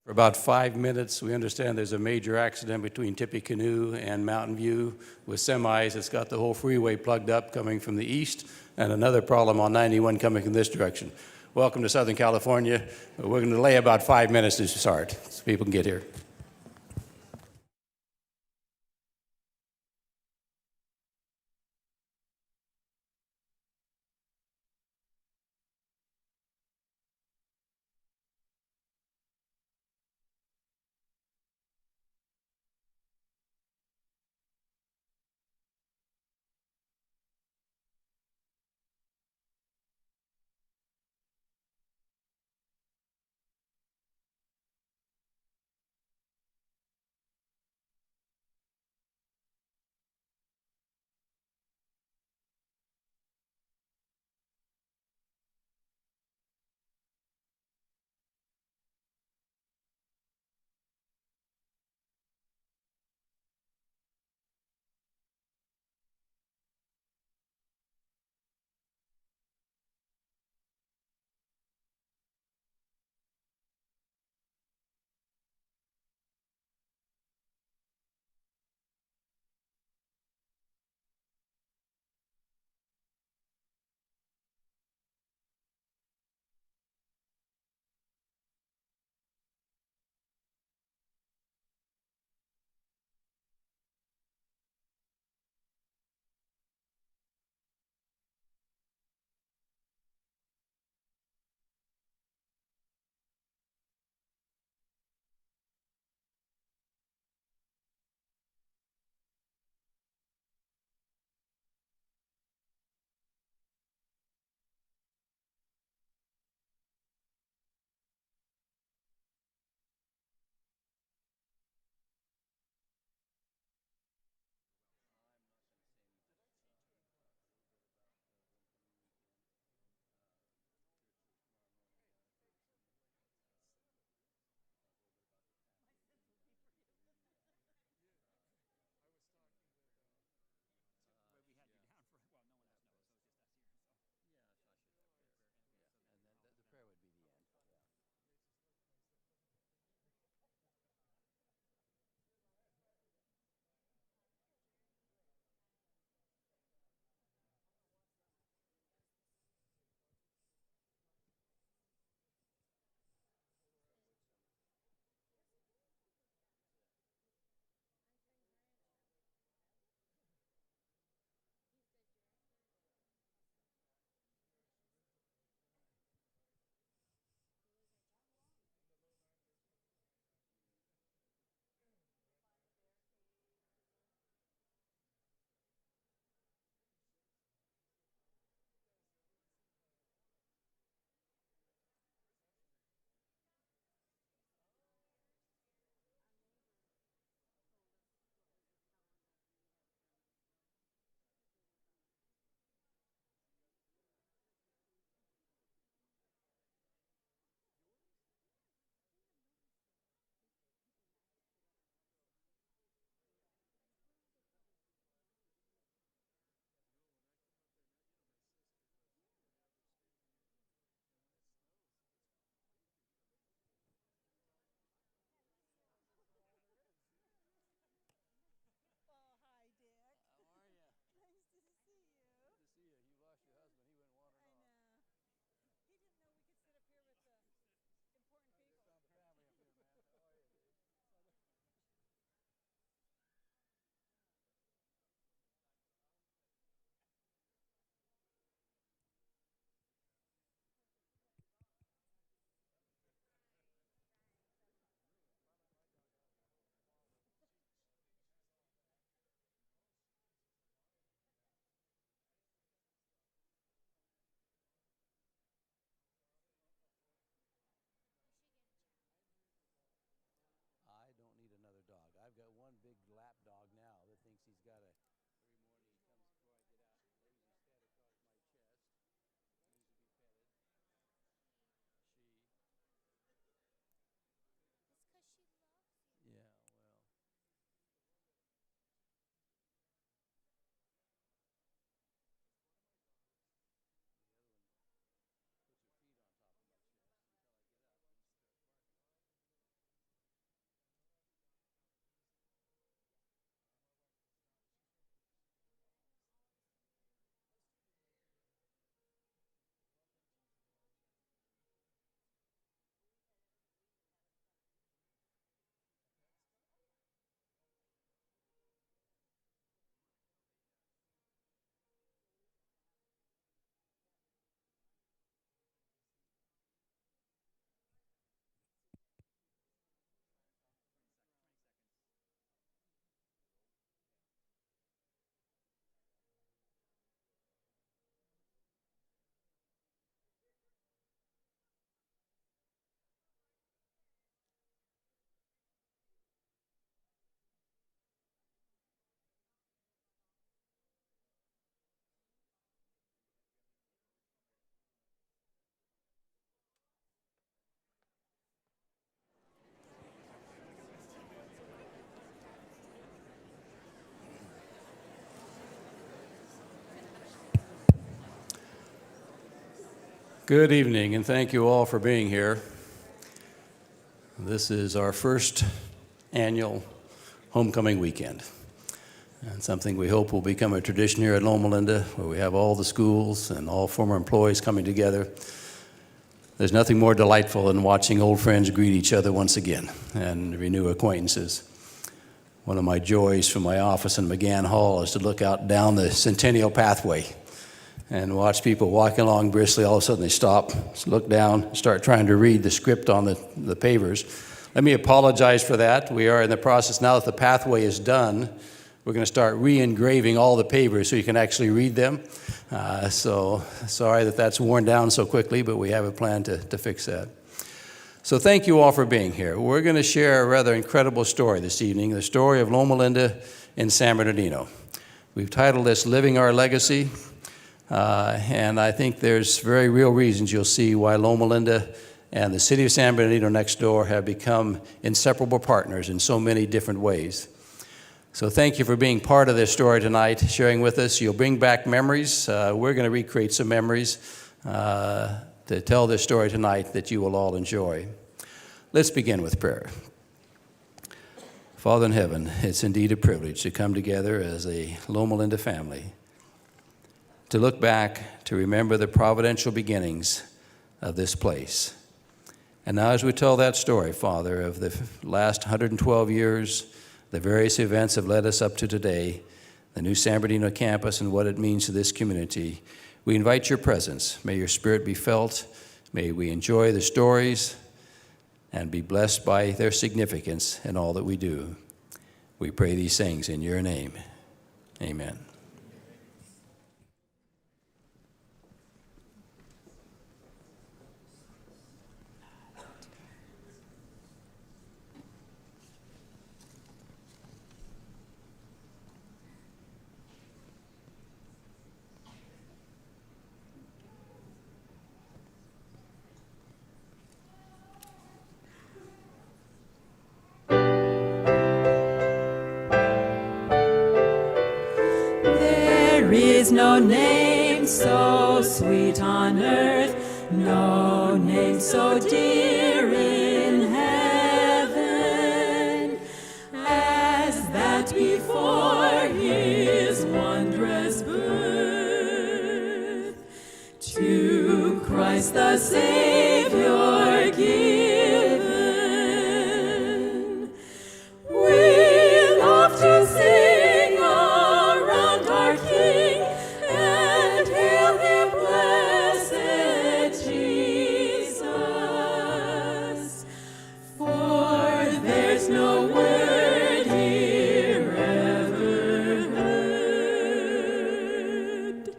For about 5 minutes, we understand there's a major accident between Tippecanoe and Mountain View with semis. It's got the whole freeway plugged up coming from the east, and another problem on 91 coming from this direction. Welcome to Southern California. We're going to delay about 5 minutes to start so people can get here. Good evening, and thank you all for being here. This is our first annual homecoming weekend, and something we hope will become a tradition here at Loma, where we have all the schools and all former employees coming together. There's nothing more delightful than watching old friends greet each other once again and renew acquaintances. One of my joys from my office in McGann Hall is to look out down the Centennial Pathway and watch people walking along briskly. All of a sudden they stop, look down, start trying to read the script on the pavers. Let me apologize for that. We are in the process now that the pathway is done. We're going to start re-engraving all the pavers so you can actually read them. So sorry that that's worn down so quickly, but we have a plan to fix that. So thank you all for being here. We're going to share a rather incredible story this evening, the story of Loma in San Bernardino. We've titled this Living Our Legacy. And I think there's very real reasons you'll see why Loma and the city of San Bernardino next door have become inseparable partners in so many different ways. So thank you for being part of this story tonight, sharing with us. You'll bring back memories. We're going to recreate some memories to tell this story tonight that you will all enjoy. Let's begin with prayer. Father in heaven, it's indeed a privilege to come together as a Loma family, to look back, to remember the providential beginnings of this place. And now as we tell that story, Father, of the last 112 years, the various events have led us up to today, the new San Bernardino campus and what it means to this community, we invite your presence. May your spirit be felt. May we enjoy the stories and be blessed by their significance in all that we do. We pray these things in your name. Amen. There is no name so sweet on earth, no name so dear in heaven, as that before his wondrous birth, to Christ the Savior given. We love to sing around our King and hail him, blessed Jesus. For there's no word here ever heard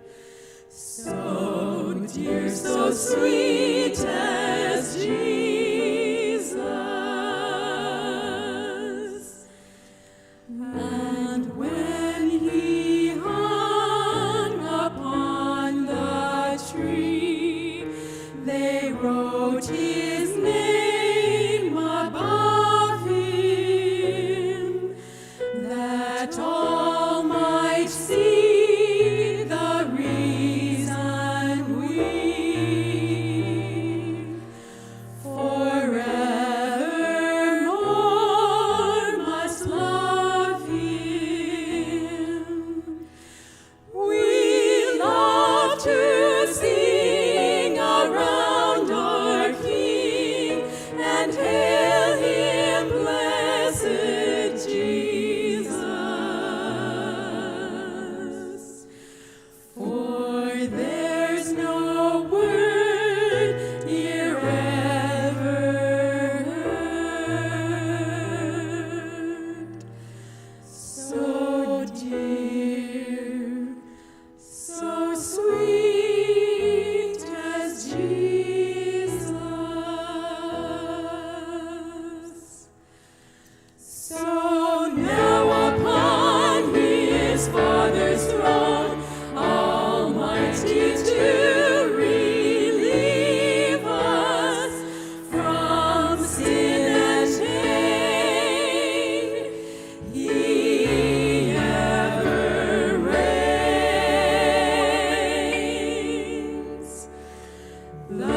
so dear, so sweet as Jesus. And when he hung upon the tree, they wrote his name above him, that all might see the reason we forevermore must love him. We love to sing around our King and hail him, blessed Jesus. For there's no word here ever heard so dear, so sweet as Jesus. So now upon his Father's throne, Almighty to relieve us from sin and pain, he ever reigns. The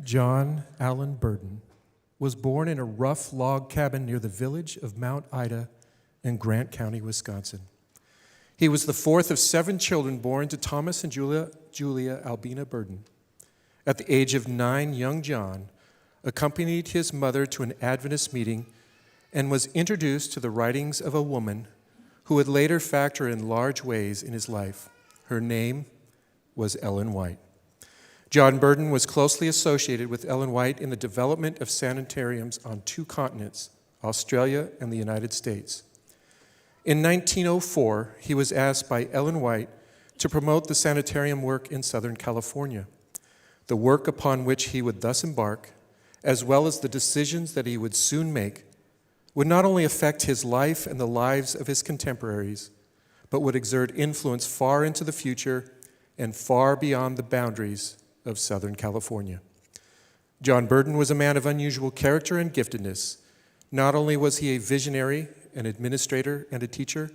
John Allen Burton was born in a rough log cabin near the village of Mount Ida in Grant County, Wisconsin. He was the fourth of 7 children born to Thomas and Julia Albina Burton. At the age of 9, young John accompanied his mother to an Adventist meeting and was introduced to the writings of a woman who would later factor in large ways in his life. Her name was Ellen White. John Burton was closely associated with Ellen White in the development of sanitariums on 2 continents, Australia and the United States. In 1904, he was asked by Ellen White to promote the sanitarium work in Southern California. The work upon which he would thus embark, as well as the decisions that he would soon make, would not only affect his life and the lives of his contemporaries, but would exert influence far into the future and far beyond the boundaries of Southern California. John Burton was a man of unusual character and giftedness. Not only was he a visionary, an administrator, and a teacher,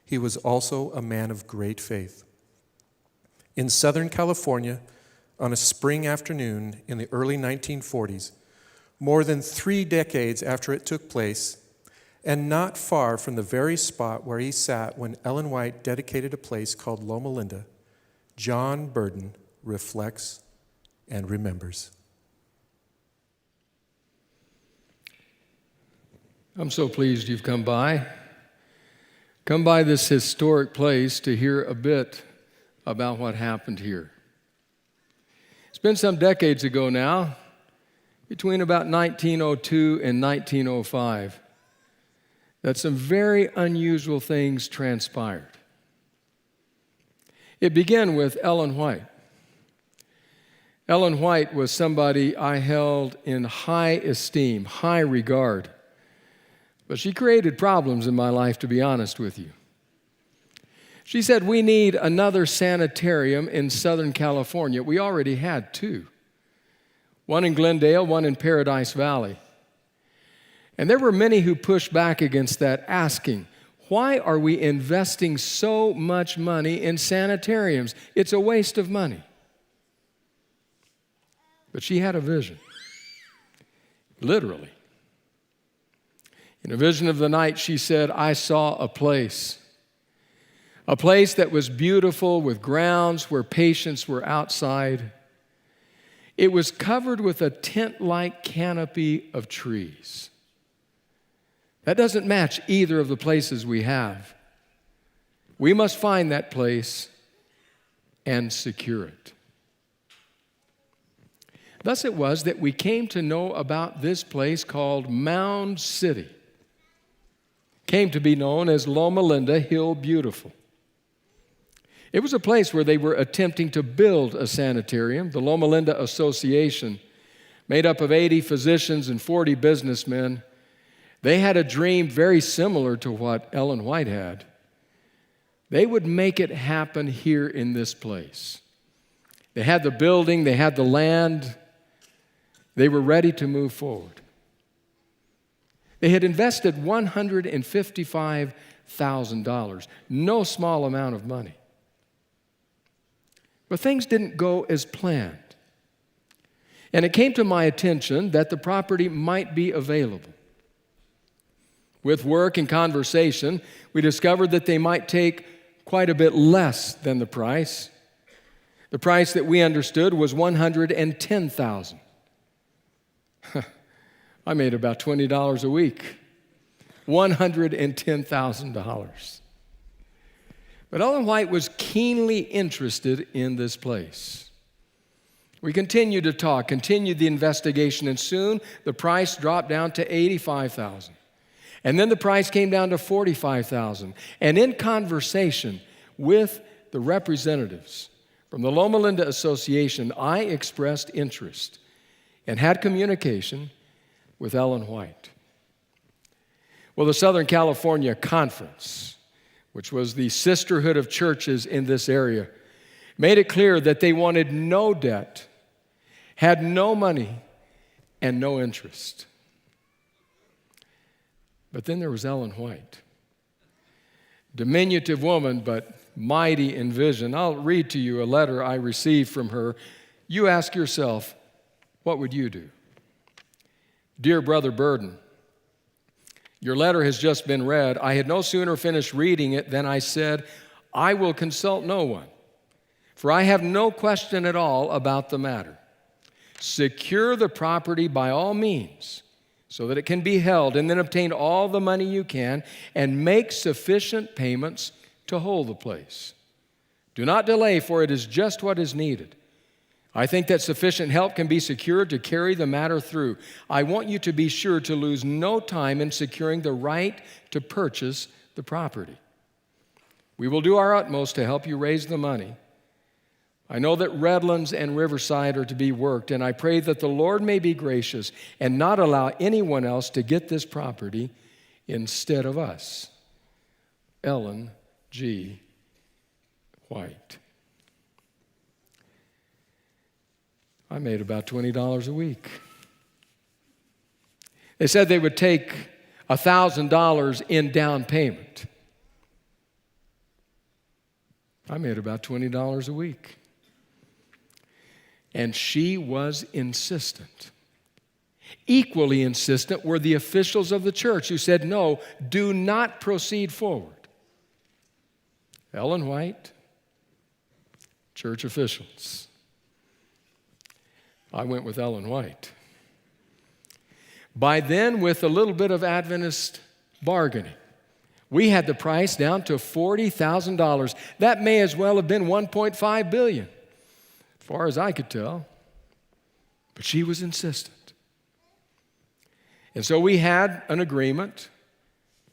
he was also a man of great faith. In Southern California, on a spring afternoon in the early 1940s, more than 3 decades after it took place, and not far from the very spot where he sat when Ellen White dedicated a place called Loma, John Burton reflects and remembers. I'm so pleased you've come by. Come by this historic place to hear a bit about what happened here. It's been some decades ago now, between about 1902 and 1905, that some very unusual things transpired. It began with Ellen White. Ellen White was somebody I held in high esteem, high regard. But she created problems in my life, to be honest with you. She said, we need another sanitarium in Southern California. We already had 2. One in Glendale, one in Paradise Valley. And there were many who pushed back against that, asking, why are we investing so much money in sanitariums? It's a waste of money. But she had a vision, literally. In a vision of the night, she said, I saw a place that was beautiful with grounds where patients were outside. It was covered with a tent-like canopy of trees. That doesn't match either of the places we have. We must find that place and secure it. Thus it was that we came to know about this place called Mound City. Came to be known as Loma Hill Beautiful. It was a place where they were attempting to build a sanitarium. The Loma Association, made up of 80 physicians and 40 businessmen, they had a dream very similar to what Ellen White had. They would make it happen here in this place. They had the building, they had the land, they were ready to move forward. They had invested $155,000, no small amount of money. But things didn't go as planned. And it came to my attention that the property might be available. With work and conversation, we discovered that they might take quite a bit less than the price. The price that we understood was $110,000. I made about $20 a week. $110,000. But Ellen White was keenly interested in this place. We continued to talk, continued the investigation, and soon the price dropped down to $85,000. And then the price came down to $45,000. And in conversation with the representatives from the Loma Association, I expressed interest and had communication with Ellen White. Well, the Southern California Conference, which was the sisterhood of churches in this area, made it clear that they wanted no debt, had no money, and no interest. But then there was Ellen White, diminutive woman, but mighty in vision. I'll read to you a letter I received from her. You ask yourself, what would you do? Dear Brother Burton, your letter has just been read. I had no sooner finished reading it than I said, I will consult no one, for I have no question at all about the matter. Secure the property by all means so that it can be held, and then obtain all the money you can and make sufficient payments to hold the place. Do not delay, for it is just what is needed. I think that sufficient help can be secured to carry the matter through. I want you to be sure to lose no time in securing the right to purchase the property. We will do our utmost to help you raise the money. I know that Redlands and Riverside are to be worked, and I pray that the Lord may be gracious and not allow anyone else to get this property instead of us. Ellen G. White. I made about $20 a week. They said they would take $1,000 in down payment. I made about $20 a week. And she was insistent. Equally insistent were the officials of the church who said, no, do not proceed forward. Ellen White, church officials. I went with Ellen White. By then, with a little bit of Adventist bargaining, we had the price down to $40,000. That may as well have been $1.5 billion, as far as I could tell. But she was insistent. And so we had an agreement.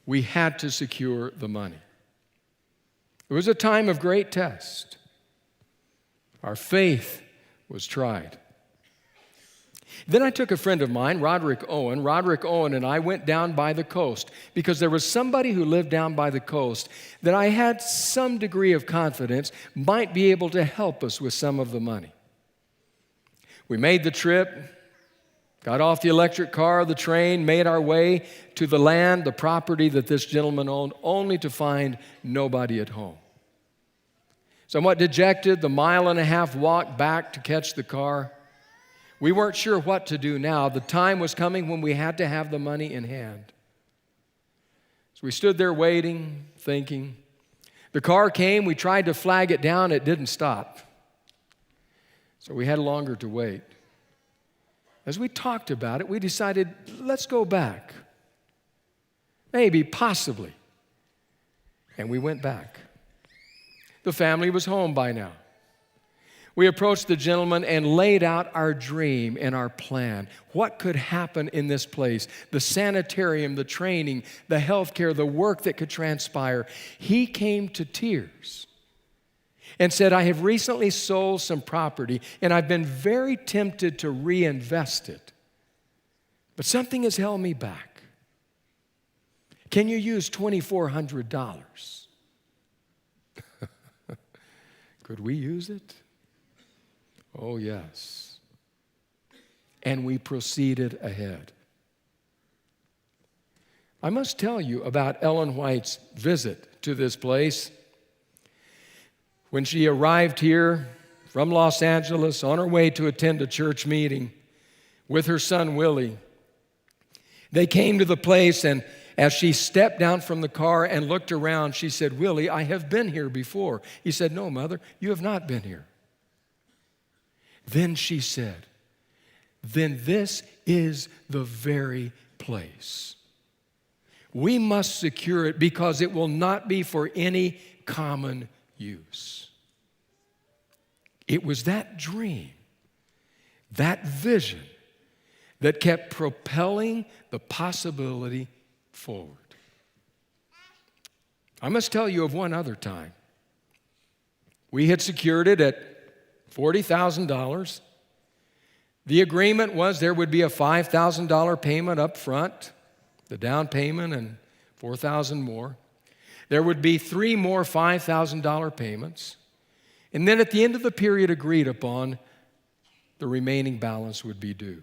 We had to secure the money. It was a time of great test. Our faith was tried. Then I took a friend of mine, Roderick Owen. Roderick Owen and I went down by the coast because there was somebody who lived down by the coast that I had some degree of confidence might be able to help us with some of the money. We made the trip, got off the electric car, the train, made our way to the land, the property that this gentleman owned, only to find nobody at home. Somewhat dejected, the 1.5 mile walk back to catch the car. We weren't sure what to do now. The time was coming when we had to have the money in hand. So we stood there waiting, thinking. The car came. We tried to flag it down. It didn't stop. So we had longer to wait. As we talked about it, we decided, let's go back. Maybe, possibly. And we went back. The family was home by now. We approached the gentleman and laid out our dream and our plan. What could happen in this place? The sanitarium, the training, the health care, the work that could transpire. He came to tears and said, I have recently sold some property and I've been very tempted to reinvest it. But something has held me back. Can you use $2,400? Could we use it? Oh, yes. And we proceeded ahead. I must tell you about Ellen White's visit to this place. When she arrived here from Los Angeles on her way to attend a church meeting with her son Willie, they came to the place, and as she stepped down from the car and looked around, she said, Willie, I have been here before. He said, no, Mother, you have not been here. Then she said, then this is the very place. We must secure it because it will not be for any common use. It was that dream, that vision, that kept propelling the possibility forward. I must tell you of one other time. We had secured it at $40,000. The agreement was there would be a $5,000 payment up front, the down payment, and $4,000 more. There would be 3 more $5,000 payments. And then at the end of the period agreed upon, the remaining balance would be due.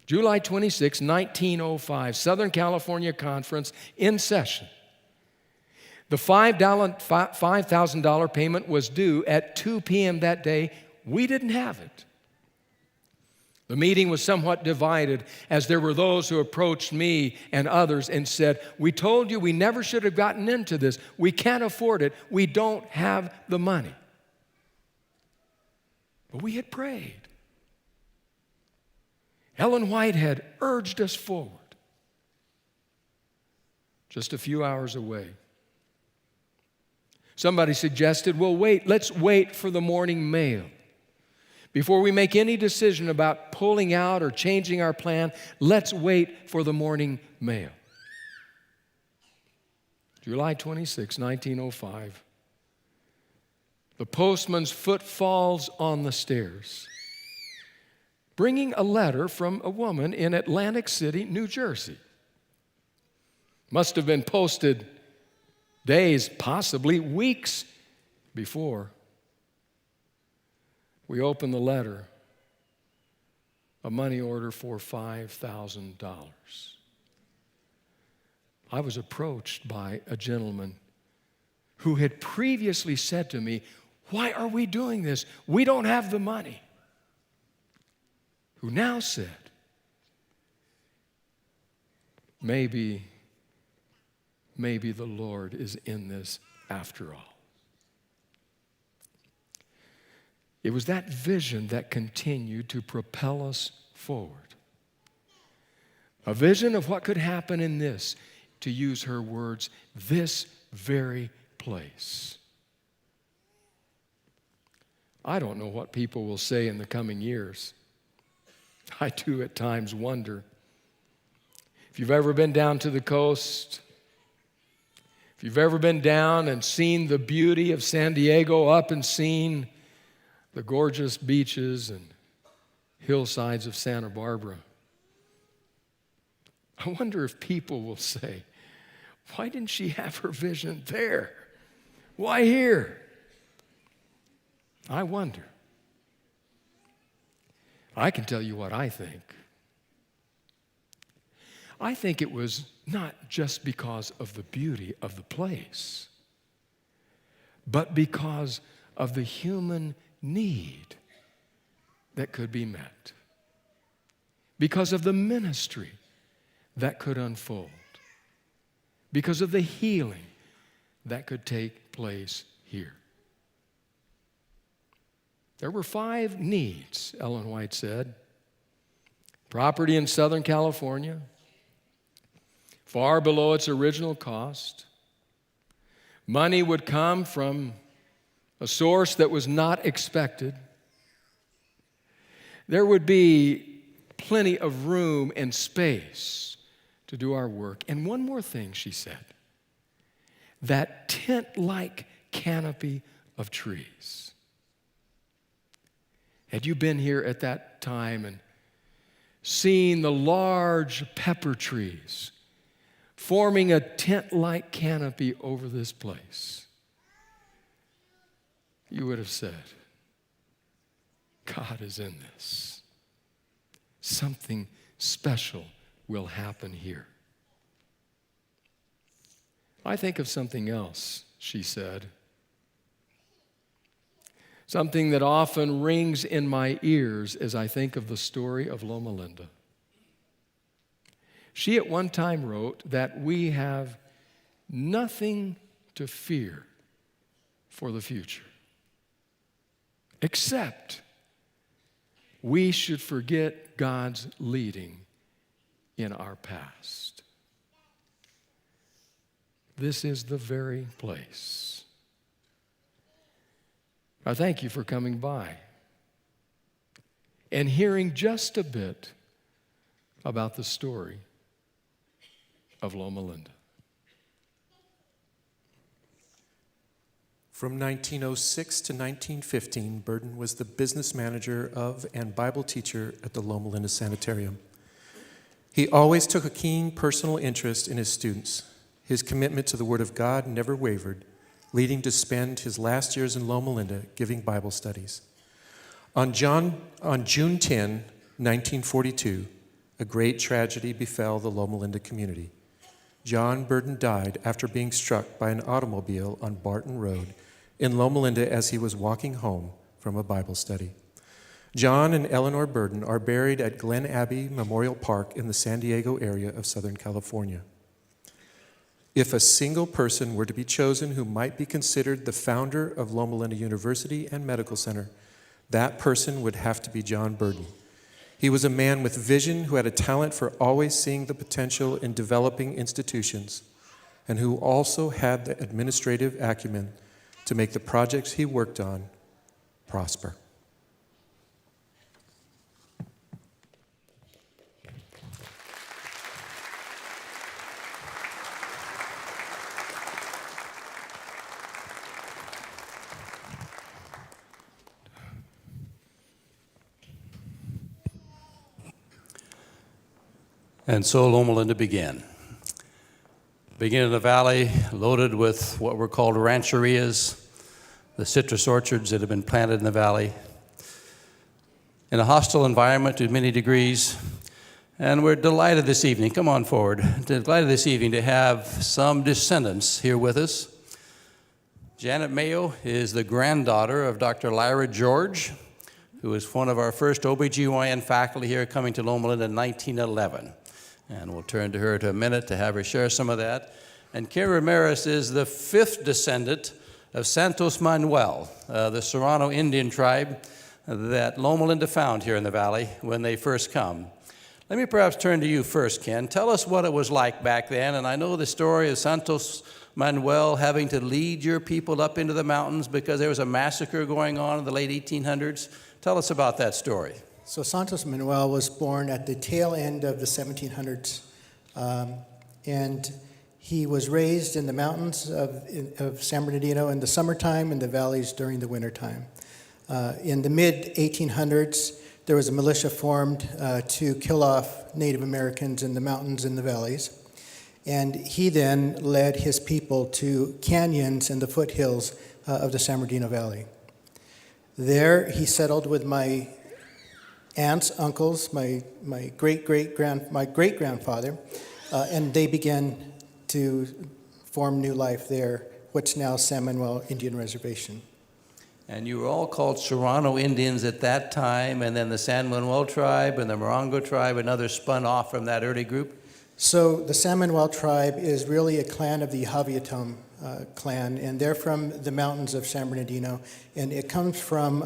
July 26, 1905, Southern California Conference in session. The $5,000 payment was due at 2 p.m. that day. We didn't have it. The meeting was somewhat divided as there were those who approached me and others and said, "We told you we never should have gotten into this. We can't afford it. We don't have the money." But we had prayed. Ellen White had urged us forward. Just a few hours away, somebody suggested, "Well, let's wait for the morning mail. Before we make any decision about pulling out or changing our plan, let's wait for the morning mail." July 26, 1905. The postman's foot falls on the stairs, bringing a letter from a woman in Atlantic City, New Jersey. Must have been posted days, possibly weeks before. We opened the letter, a money order for $5,000. I was approached by a gentleman who had previously said to me, "Why are we doing this? We don't have the money." Who now said, maybe the Lord is in this after all. It was that vision that continued to propel us forward. A vision of what could happen in this, to use her words, this very place. I don't know what people will say in the coming years. I do at times wonder. If you've ever been down to the coast, if you've ever been down and seen the beauty of San Diego, up and seen the gorgeous beaches and hillsides of Santa Barbara, I wonder if people will say, "Why didn't she have her vision there? Why here?" I wonder. I can tell you what I think. I think it was not just because of the beauty of the place, but because of the human need that could be met, because of the ministry that could unfold, because of the healing that could take place here. There were 5 needs, Ellen White said. Property in Southern California, far below its original cost. Money would come from a source that was not expected. There would be plenty of room and space to do our work. And one more thing, she said, that tent-like canopy of trees. Had you been here at that time and seen the large pepper trees forming a tent-like canopy over this place, you would have said, "God is in this. Something special will happen here." I think of something else, she said, something that often rings in my ears as I think of the story of Loma Linda. She at one time wrote that we have nothing to fear for the future, except we should forget God's leading in our past. This is the very place. I thank you for coming by and hearing just a bit about the story of Loma Linda. From 1906 to 1915, Burton was the business manager of and Bible teacher at the Loma Linda Sanitarium. He always took a keen personal interest in his students. His commitment to the Word of God never wavered, leading to spend his last years in Loma Linda giving Bible studies. On June 10, 1942, a great tragedy befell the Loma Linda community. John Burton died after being struck by an automobile on Burton Road in Loma Linda as he was walking home from a Bible study. John and Eleanor Burton are buried at Glen Abbey Memorial Park in the San Diego area of Southern California. If a single person were to be chosen who might be considered the founder of Loma Linda University and Medical Center, that person would have to be John Burton. He was a man with vision who had a talent for always seeing the potential in developing institutions, and who also had the administrative acumen to make the projects he worked on prosper. And so Loma Linda began. Beginning in the valley, loaded with what were called rancherias, the citrus orchards that had been planted in the valley, in a hostile environment to many degrees. And we're delighted this evening, come on forward, delighted this evening to have some descendants here with us. Janet Mayo is the granddaughter of Dr. Lyra George, who was one of our first OBGYN faculty here coming to Loma Linda in 1911. And we'll turn to her in a minute to have her share some of that. And Karen Ramirez is the fifth descendant of Santos Manuel, the Serrano Indian tribe that Loma Linda found here in the valley when they first come. Let me perhaps turn to you first, Ken. Tell us what it was like back then. And I know the story of Santos Manuel having to lead your people up into the mountains because there was a massacre going on in the late 1800s. Tell us about that story. So Santos Manuel was born at the tail end of the 1700s, and he was raised in the mountains of San Bernardino in the summertime and the valleys during the wintertime. In the mid-1800s, there was a militia formed to kill off Native Americans in the mountains and the valleys, and he then led his people to canyons and the foothills of the San Bernardino Valley. There, he settled with my aunts, uncles, my great-grandfather, and they began to form new life there, what's now San Manuel Indian Reservation. And you were all called Serrano Indians at that time, and then the San Manuel tribe and the Morongo tribe and others spun off from that early group? So the San Manuel tribe is really a clan of the Javiatom clan, and they're from the mountains of San Bernardino, and it comes from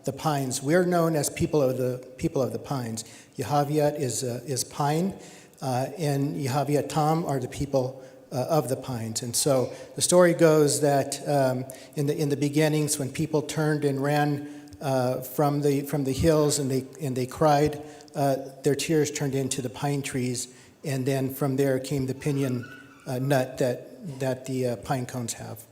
the pines. We're known as people of the pines. Yahaviat is pine, and Yahaviatam are the people of the pines. And so the story goes that in the beginnings, when people turned and ran from the hills and they cried, their tears turned into the pine trees, and then from there came the pinyon nut that the pine cones have.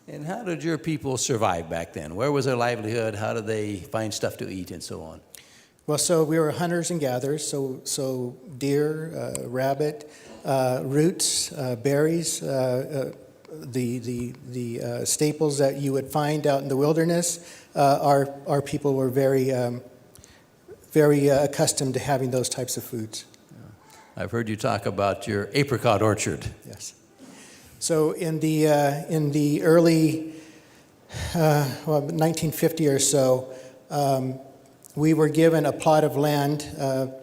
And how did your people survive back then? Where was their livelihood? How did they find stuff to eat and so on? Well, so we were hunters and gatherers, so deer, rabbit, roots, berries, the staples that you would find out in the wilderness. Our people were very accustomed to having those types of foods. I've heard you talk about your apricot orchard. Yes. So in the early 1950 or so, we were given a plot of land,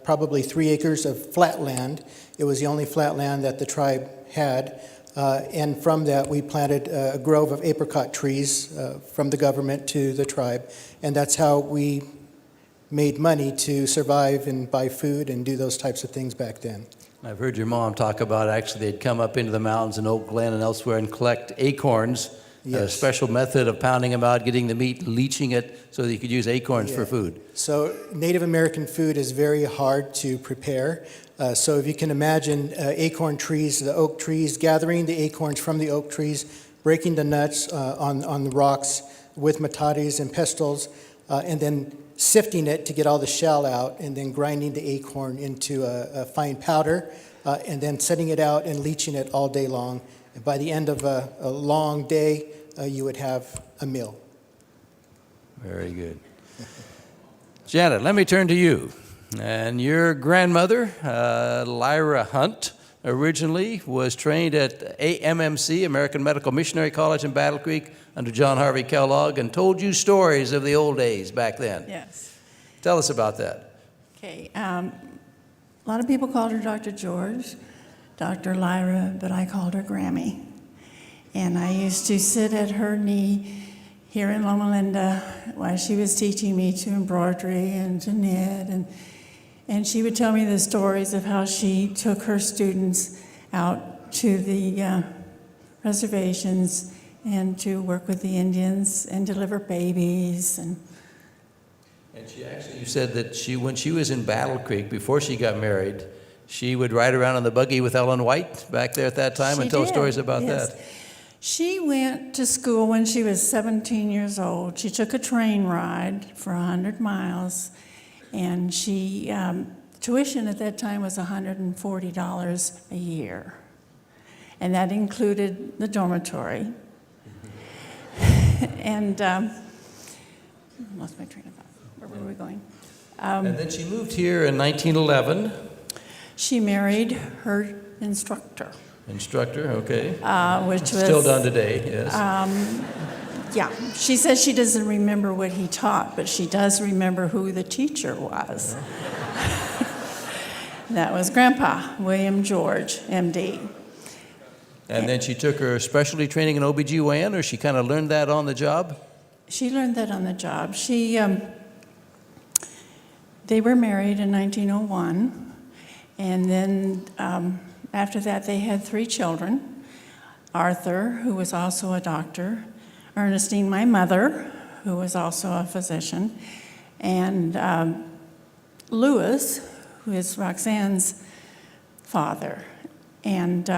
probably 3 acres of flat land. It was the only flat land that the tribe had, and from that we planted a grove of apricot trees from the government to the tribe, and that's how we made money to survive and buy food and do those types of things back then. I've heard your mom talk about actually they'd come up into the mountains in Oak Glen and elsewhere and collect acorns, Yes. a special method of pounding them out, getting the meat, leaching it so that you could use acorns for food. So Native American food is very hard to prepare. So if you can imagine acorn trees, the oak trees, gathering the acorns from the oak trees, breaking the nuts on the rocks with matates and pestles, and then sifting it to get all the shell out, and then grinding the acorn into a fine powder, and then setting it out and leaching it all day long. And by the end of a long day, you would have a meal. Very good. Janet, let me turn to you. And your grandmother, Lyra Hunt, originally was trained at AMMC, American Medical Missionary College in Battle Creek, under John Harvey Kellogg, and told you stories of the old days back then. Yes. Tell us about that. Okay, a lot of people called her Dr. George, Dr. Lyra, but I called her Grammy. And I used to sit at her knee here in Loma Linda while she was teaching me to embroidery and to knit. And she would tell me the stories of how she took her students out to the reservations and to work with the Indians and deliver babies. And she actually, you said that when she was in Battle Creek, before she got married, she would ride around on the buggy with Ellen White back there at that time and tell stories about that. She went to school when she was 17 years old. She took a train ride for 100 miles, and she tuition at that time was $140 a year, and that included the dormitory. And I lost my train of thought. Where were we going? And then she moved here in 1911. She married her instructor. Instructor, okay. Which was Still done today, yes. Yeah, she says she doesn't remember what he taught, but she does remember who the teacher was. That was Grandpa, William George, MD. And then she took her specialty training in OBGYN, or she kind of learned that on the job? She learned that on the job. They were married in 1901, and then after that, they had 3 children. Arthur, who was also a doctor, Ernestine, my mother, who was also a physician, and Louis, who is Roxanne's father. And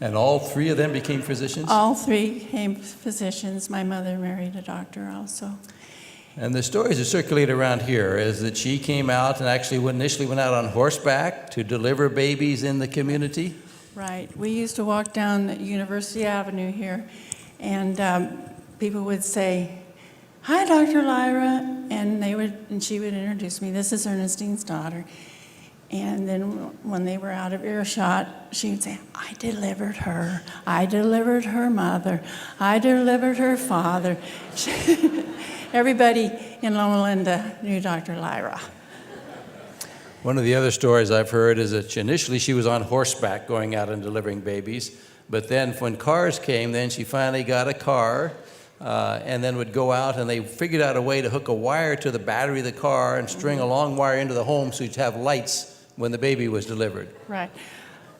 and all 3 of them became physicians? all 3 became physicians. My mother married a doctor also. And the stories that circulate around here is that she came out and actually initially went out on horseback to deliver babies in the community. Right. We used to walk down University Avenue here, and people would say, "Hi, Dr. Lyra," and she would introduce me. This is Ernestine's daughter. And then when they were out of earshot, she would say, "I delivered her. I delivered her mother. I delivered her father." Everybody in Loma Linda knew Dr. Lyra. One of the other stories I've heard is that initially she was on horseback going out and delivering babies, but then when cars came, then she finally got a car and then would go out, and they figured out a way to hook a wire to the battery of the car and string a long wire into the home so you'd have lights when the baby was delivered. Right.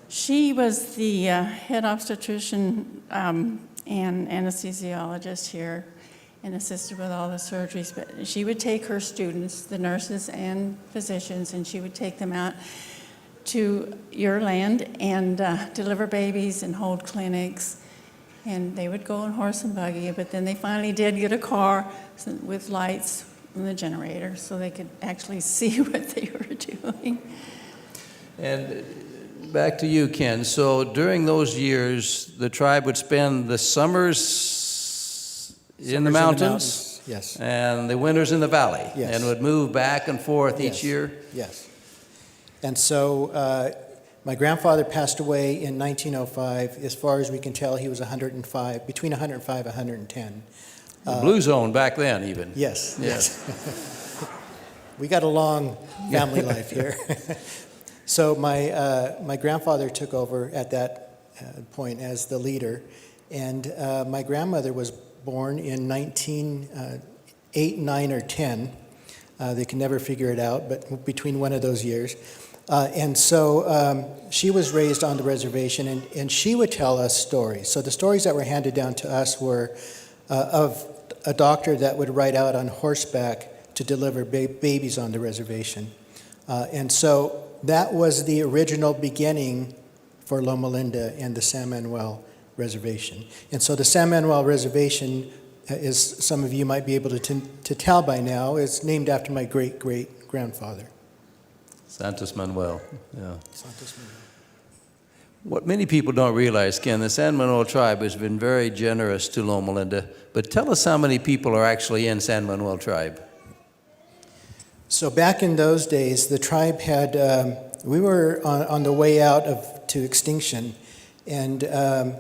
She was the head obstetrician and anesthesiologist here and assisted with all the surgeries. But she would take her students, the nurses and physicians, and she would take them out to your land and deliver babies and hold clinics. And they would go on horse and buggy, but then they finally did get a car with lights and the generator so they could actually see what they were doing. And back to you, Ken. So during those years, the tribe would spend the summers in the mountains, Yes. and the winters in the valley, Yes. and would move back and forth each Yes. year. Yes. And so my grandfather passed away in 1905. As far as we can tell, he was 105, between 105 and 110. The Blue Zone back then, even. Yes, Yes. yes. We got a long family life here. So my grandfather took over at that point as the leader, and my grandmother was born in 1908, 9, or 10. They can never figure it out, but between one of those years. And so she was raised on the reservation, and she would tell us stories. So the stories that were handed down to us were of a doctor that would ride out on horseback to deliver babies on the reservation. And so that was the original beginning for Loma Linda and the San Manuel Reservation. And so the San Manuel Reservation, as some of you might be able to tell by now, is named after my great-great-grandfather. Santos Manuel, yeah. What many people don't realize, Ken, the San Manuel tribe has been very generous to Loma Linda, but tell us how many people are actually in San Manuel tribe. So back in those days, the tribe had, we were on the way out to extinction, and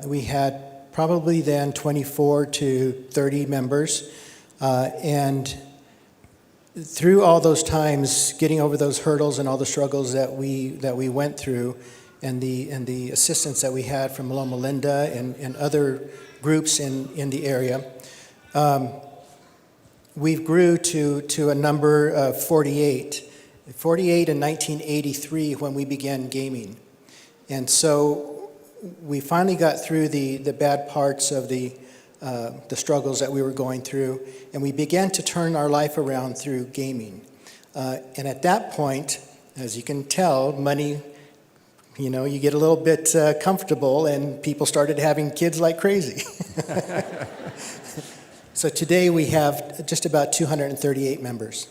we had probably then 24 to 30 members. And through all those times, getting over those hurdles and all the struggles that we went through, and the assistance that we had from Loma Linda and other groups in the area, we've grew to a number of 48 in 1983 when we began gaming. And so we finally got through the bad parts of the struggles that we were going through, and we began to turn our life around through gaming. And at that point, as you can tell, money, you get a little bit comfortable, and people started having kids like crazy. So today we have just about 238 members.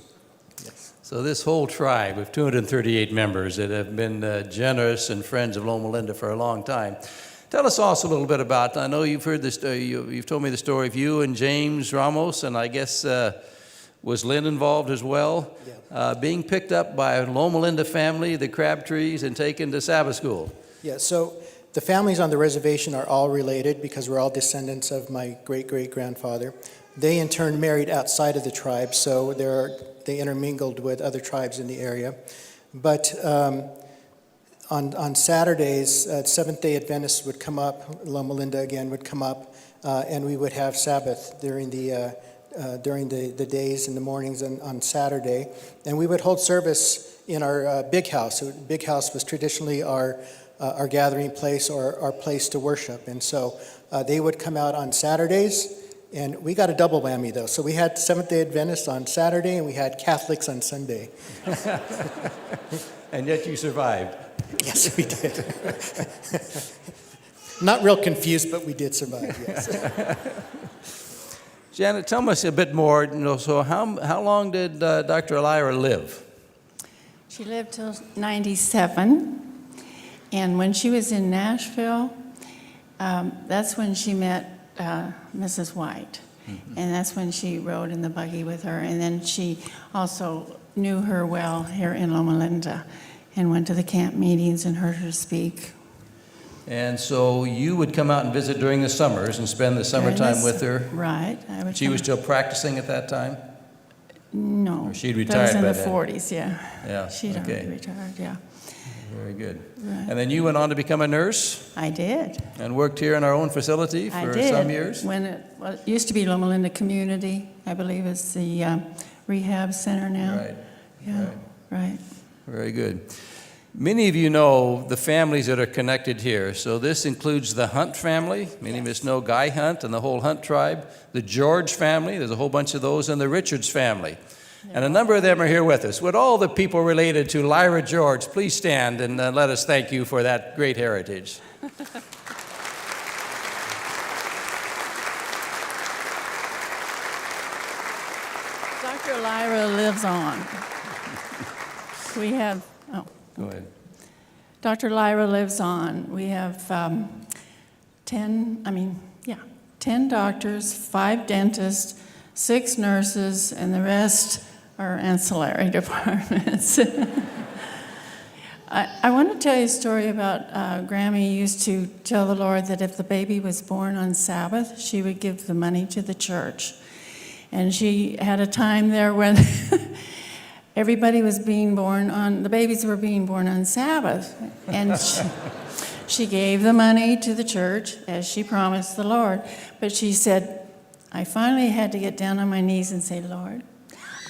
So this whole tribe of 238 members that have been generous and friends of Loma Linda for a long time. Tell us also a little bit about, I know you've heard this, you've told me the story of you and James Ramos, and I guess was Lynn involved as well? Yeah. Being picked up by a Loma Linda family, the Crabtrees, and taken to Sabbath school. Yeah, so the families on the reservation are all related because we're all descendants of my great-great-grandfather. They in turn married outside of the tribe, so they intermingled with other tribes in the area. But on Saturdays, Seventh-day Adventists would come up, Loma Linda again would come up, and we would have Sabbath during the days and the mornings on Saturday. And we would hold service in our big house. Big house was traditionally our gathering place or our place to worship. And so they would come out on Saturdays, and we got a double whammy, though. So we had Seventh-day Adventists on Saturday, and we had Catholics on Sunday. And yet you survived. Yes, we did. Not real confused, but we did survive, yes. Janet, tell us a bit more. So how long did Dr. Elira live? She lived till 97, and when she was in Nashville, that's when she met Mrs. White, and that's when she rode in the buggy with her, and then she also knew her well here in Loma Linda and went to the camp meetings and heard her speak. And so you would come out and visit during the summers and spend the summertime with her? Right. She was still practicing at that time? No. Or she'd That retired was in by the then? 40s, yeah. Yeah, She'd okay. already retired, yeah. Very good. Right. And then you went on to become a nurse I did. and worked here in our own facility I for did. some years? When it used to be Loma Linda Community, I believe it's the rehab center now. Right. Yeah, right. Very good. Many of you know the families that are connected here. So this includes the Hunt family. Many of us know Guy Hunt and the whole Hunt tribe. The George family, there's a whole bunch of those, and the Richards family. And a number of them are here with us. Would all the people related to Lyra George please stand and let us thank you for that great heritage. Dr. Lyra lives on. We have, Go ahead. Dr. Lyra lives on. We have 10 doctors, 5 dentists, 6 nurses, and the rest are ancillary departments. I want to tell you a story about Grammy used to tell the Lord that if the baby was born on Sabbath, she would give the money to the church. And she had a time there when everybody was being born the babies were being born on Sabbath. And she gave the money to the church as she promised the Lord. But she said, I finally had to get down on my knees and say, Lord,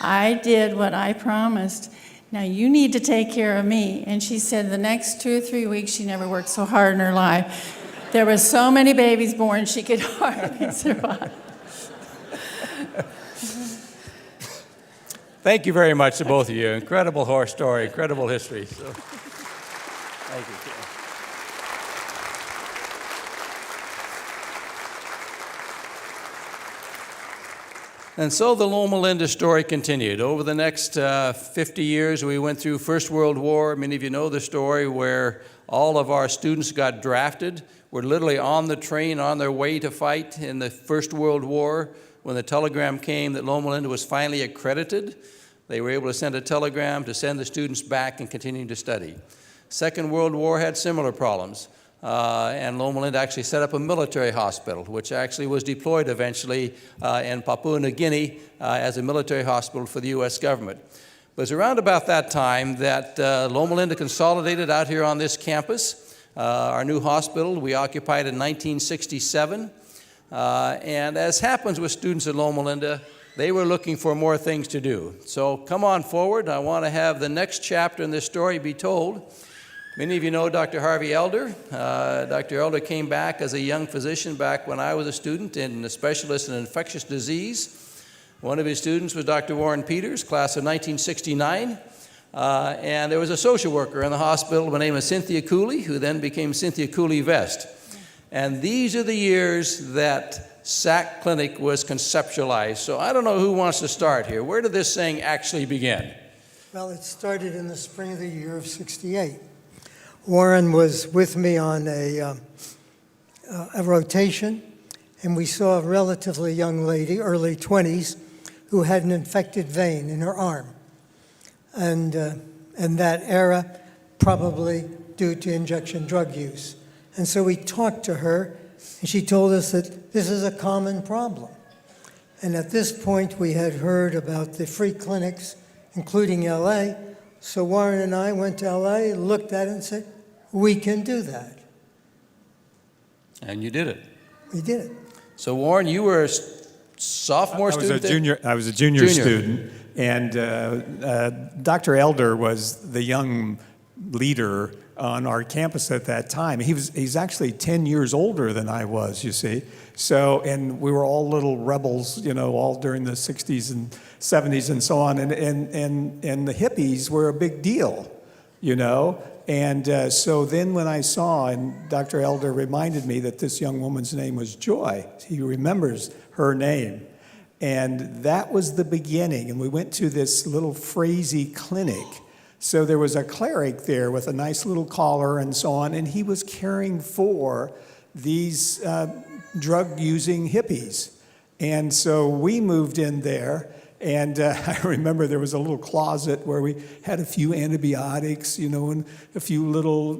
I did what I promised. Now you need to take care of me. And she said the next 2 or 3 weeks, she never worked so hard in her life. There were so many babies born, she could hardly survive. Thank you very much to both of you. Incredible horse story, incredible history. So, thank you. And so the Loma Linda story continued. Over the next 50 years, we went through First World War. Many of you know the story where all of our students got drafted, were literally on the train on their way to fight in the First World War. When the telegram came that Loma Linda was finally accredited, they were able to send a telegram to send the students back and continue to study. Second World War had similar problems. and Loma Linda actually set up a military hospital, which actually was deployed eventually in Papua New Guinea as a military hospital for the U.S. government. It was around about that time that Loma Linda consolidated out here on this campus. Our new hospital we occupied in 1967. And as happens with students at Loma Linda, they were looking for more things to do. So come on forward. I want to have the next chapter in this story be told. Many of you know Dr. Harvey Elder. Dr. Elder came back as a young physician back when I was a student and a specialist in infectious disease. One of his students was Dr. Warren Peters, class of 1969. And there was a social worker in the hospital by the name of Cynthia Cooley, who then became Cynthia Cooley Vest. And these are the years that SAC Clinic was conceptualized. So I don't know who wants to start here. Where did this thing actually begin? Well, it started in the spring of the year of '68. Warren was with me on a rotation, and we saw a relatively young lady, early 20s, who had an infected vein in her arm. And in that era, probably due to injection drug use. And so we talked to her, and she told us that this is a common problem. And at this point, we had heard about the free clinics, including LA. So Warren and I went to LA, looked at it, and said, we can do that. And you did it. We did it. So Warren, you were a sophomore student? I was a junior student, and Dr. Elder was the young leader on our campus at that time. He's actually 10 years older than I was, you see. So, and we were all little rebels, you know, all during the 60s and 70s and so on. And the hippies were a big deal, you know. And so then when I saw, and Dr. Elder reminded me that this young woman's name was Joy. He remembers her name. And that was the beginning. And we went to this little Frazee clinic. So there was a cleric there with a nice little collar and so on, and he was caring for these drug-using hippies. And so we moved in there, and I remember there was a little closet where we had a few antibiotics, you know, and a few little,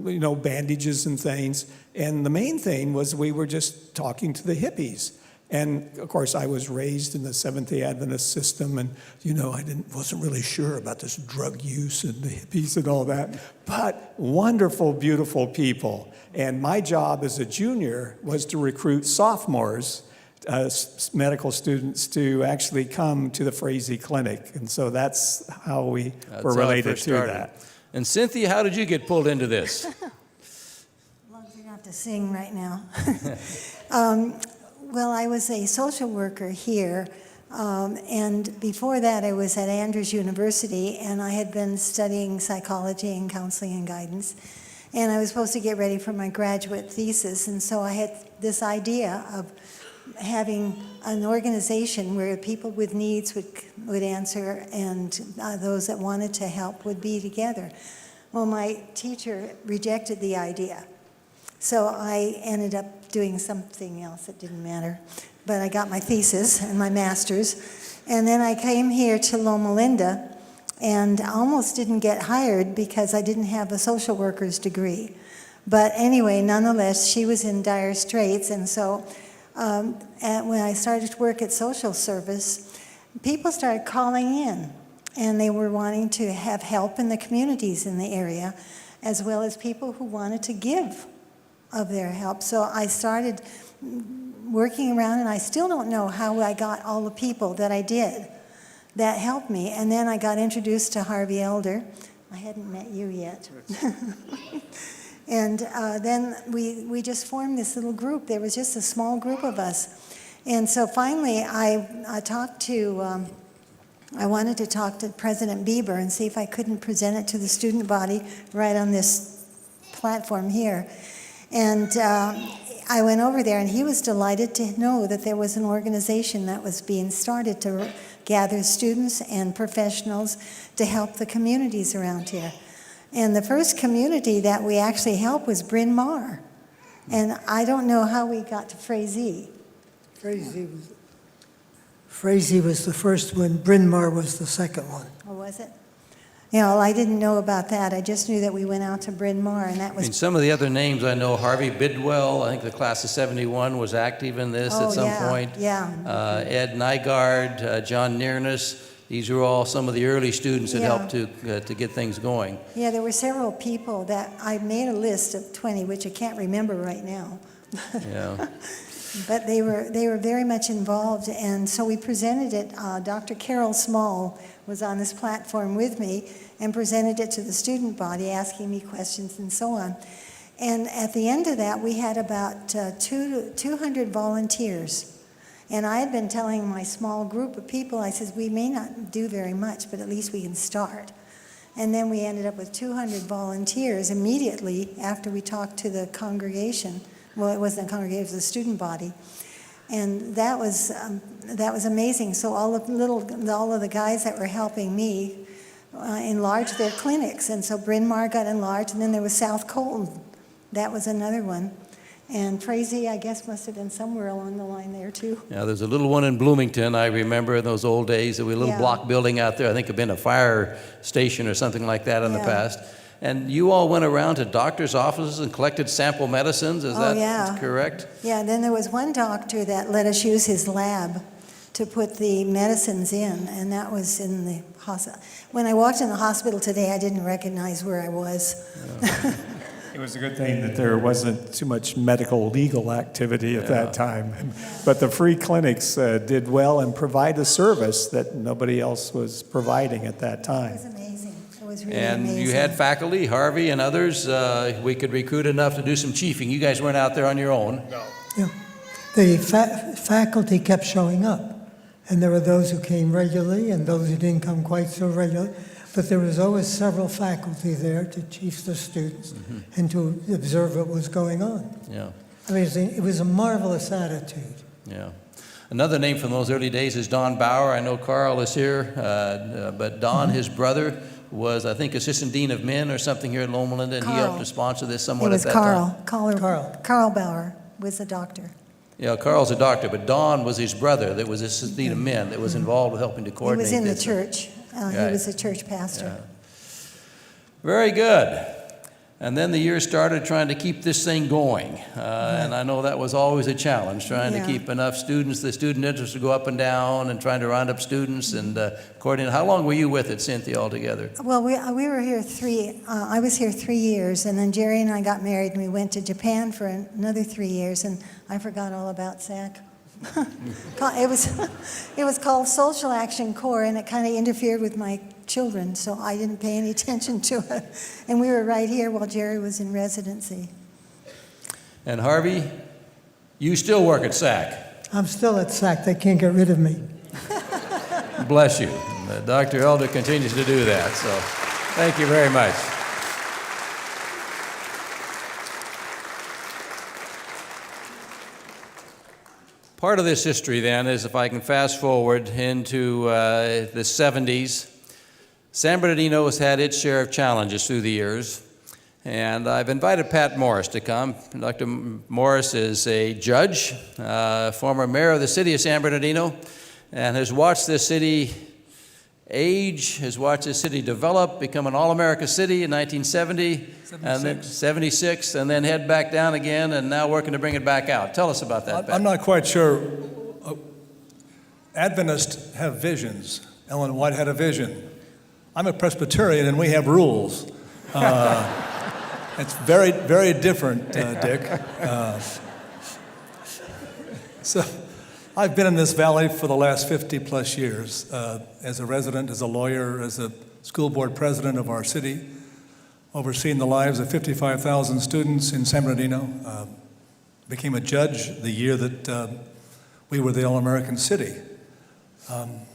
you know, bandages and things. And the main thing was we were just talking to the hippies. And of course, I was raised in the Seventh-day Adventist system, and you know, wasn't really sure about this drug use and the hippies and all that. But wonderful, beautiful people. And my job as a junior was to recruit sophomores, medical students, to actually come to the Frazee Clinic, and so that's how we were related to that. And Cynthia, how did you get pulled into this? As long as you don't have to sing right now. Well, I was a social worker here, and before that I was at Andrews University, and I had been studying psychology and counseling and guidance, and I was supposed to get ready for my graduate thesis, and so I had this idea of having an organization where people with needs would answer, and those that wanted to help would be together. Well, my teacher rejected the idea. So I ended up doing something else that didn't matter. But I got my thesis and my master's. And then I came here to Loma Linda and almost didn't get hired because I didn't have a social worker's degree. But anyway, nonetheless, she was in dire straits. And so when I started to work at social service, people started calling in. And they were wanting to have help in the communities in the area, as well as people who wanted to give of their help. So I started working around, and I still don't know how I got all the people that I did that helped me. And then I got introduced to Harvey Elder. I hadn't met you yet. And then we just formed this little group. There was just a small group of us. And so finally I wanted to talk to President Bieber and see if I couldn't present it to the student body right on this platform here. And I went over there, and he was delighted to know that there was an organization that was being started to gather students and professionals to help the communities around here. And the first community that we actually helped was Bryn Mawr. And I don't know how we got to Frazee. Frazee was the first one. Bryn Mawr was the second one. Or was it? You know, I didn't know about that. I just knew that we went out to Bryn Mawr, and that I mean, was, some of the other names I know, Harvey Bidwell, I think the class of 71 was active in this Oh, at some yeah, point. yeah. Ed Nygaard, John Nearness, these were all some of the early students that Yeah. helped to get things going. yeah, there were several people that, I made a list of 20, which I can't remember right now. Yeah. But they were very much involved, and so we presented it. Dr. Carol Small was on this platform with me and presented it to the student body, asking me questions and so on. And at the end of that, we had about 200 volunteers. And I had been telling my small group of people, I said, we may not do very much, but at least we can start. And then we ended up with 200 volunteers immediately after we talked to the congregation. Well, it wasn't a congregation, it was a student body. And that was amazing. So all of the guys that were helping me enlarged their clinics. And so Bryn Mawr got enlarged, and then there was South Colton. That was another one. And Frazee, I guess, must have been somewhere along the line there, too. Yeah, there's a little one in Bloomington, I remember in those old days. There was a little Yeah. block building out there. I think it had been a fire station or something like that in the Yeah. past. And you all went around to doctors' offices and collected sample medicines, is Oh, that yeah. correct? Yeah, then there was one doctor that let us use his lab to put the medicines in, and that was in the hospital. When I walked in the hospital today, I didn't recognize where I was. It was a good thing that there wasn't too much medical legal activity at that time. But the free clinics did well and provide a service that nobody else was providing at that It time. was amazing. It was really And amazing. you had faculty, Harvey and others, we could recruit enough to do some chiefing. You guys weren't out there on your own. Yeah. The faculty kept showing up, and there were those who came regularly and those who didn't come quite so regularly. But there was always several faculty there to chief the students and to observe what was going on. Yeah, I mean, it was a marvelous attitude. yeah. Another name from those early days is Don Bauer. I know Carl is here, but Don, his brother, was, I think, assistant dean of men or something here at Loma, and he Carl. helped to sponsor this It somewhat was at that time. Carl Bauer was the doctor. Yeah, Carl's a doctor, but Don was his brother that was assistant dean of men that was involved with helping to He coordinate was in the this. church. He Right. was a church pastor. Very good. And then the year started trying to keep this thing going. And I know that was always a challenge, trying to Yeah. keep enough students, the student interest to go up and down, and trying to round up students and coordinate. How long were you with it, Cynthia, altogether? Well, we were here I was here 3 years, and then Jerry and I got married, and we went to Japan for another 3 years, and I forgot all about SAC. It was called Social Action Corps, and it kind of interfered with my children, so I didn't pay any attention to it. And we were right here while Jerry was in residency. And Harvey, you still work at SAC. I'm still at SAC. They can't get rid of me. Bless you. Dr. Elder continues to do that, so thank you very much. Part of this history, then, is if I can fast forward into the 70s, San Bernardino has had its share of challenges through the years, and I've invited Pat Morris to come. Dr. Morris is a judge, former mayor of the city of San Bernardino, and has watched this city age, has watched this city develop, become an all-America city in 1970, and then 76, and then head back down again, and now working to bring it back out. Tell us about that, Pat. I'm not quite sure. Adventists have visions. Ellen White had a vision. I'm a Presbyterian, and we have rules. It's very, very different, Dick. So I've been in this valley for the last 50 plus years as a resident, as a lawyer, as a school board president of our city, overseeing the lives of 55,000 students in San Bernardino. Became a judge the year that we were the All-American City. And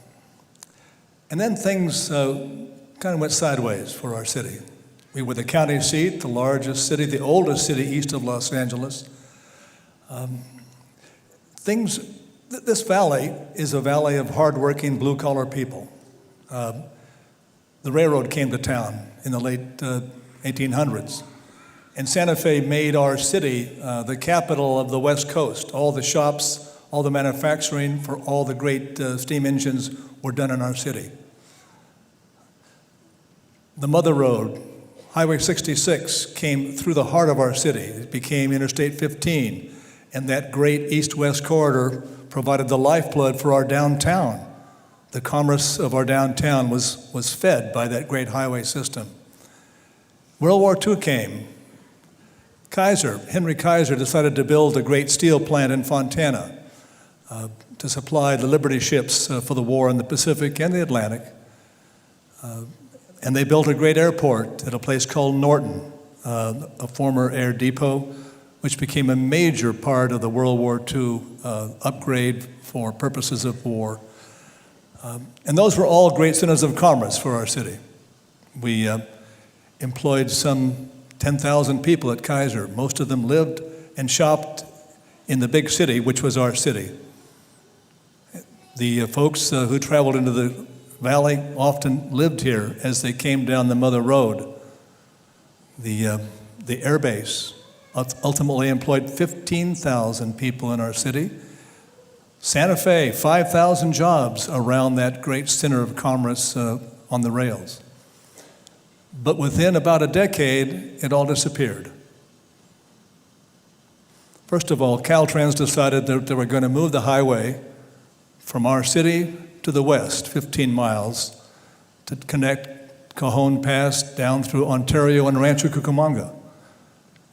then things kind of went sideways for our city. We were the county seat, the largest city, the oldest city east of Los Angeles. This valley is a valley of hardworking, blue-collar people. The railroad came to town in the late 1800s, and Santa Fe made our city the capital of the West Coast. All the shops, all the manufacturing for all the great steam engines were done in our city. The Mother Road, Highway 66, came through the heart of our city. It became Interstate 15, and that great east-west corridor provided the lifeblood for our downtown. The commerce of our downtown was fed by that great highway system. World War II came. Henry Kaiser decided to build a great steel plant in Fontana to supply the Liberty ships for the war in the Pacific and the Atlantic. And they built a great airport at a place called Norton, a former air depot, which became a major part of the World War II upgrade for purposes of war. And those were all great centers of commerce for our city. We employed some 10,000 people at Kaiser. Most of them lived and shopped in the big city, which was our city. The folks who traveled into the valley often lived here as they came down the Mother Road. The air base ultimately employed 15,000 people in our city. Santa Fe, 5,000 jobs around that great center of commerce on the rails. But within about a decade, it all disappeared. First of all, Caltrans decided that they were going to move the highway from our city to the west, 15 miles, to connect Cajon Pass down through Ontario and Rancho Cucamonga.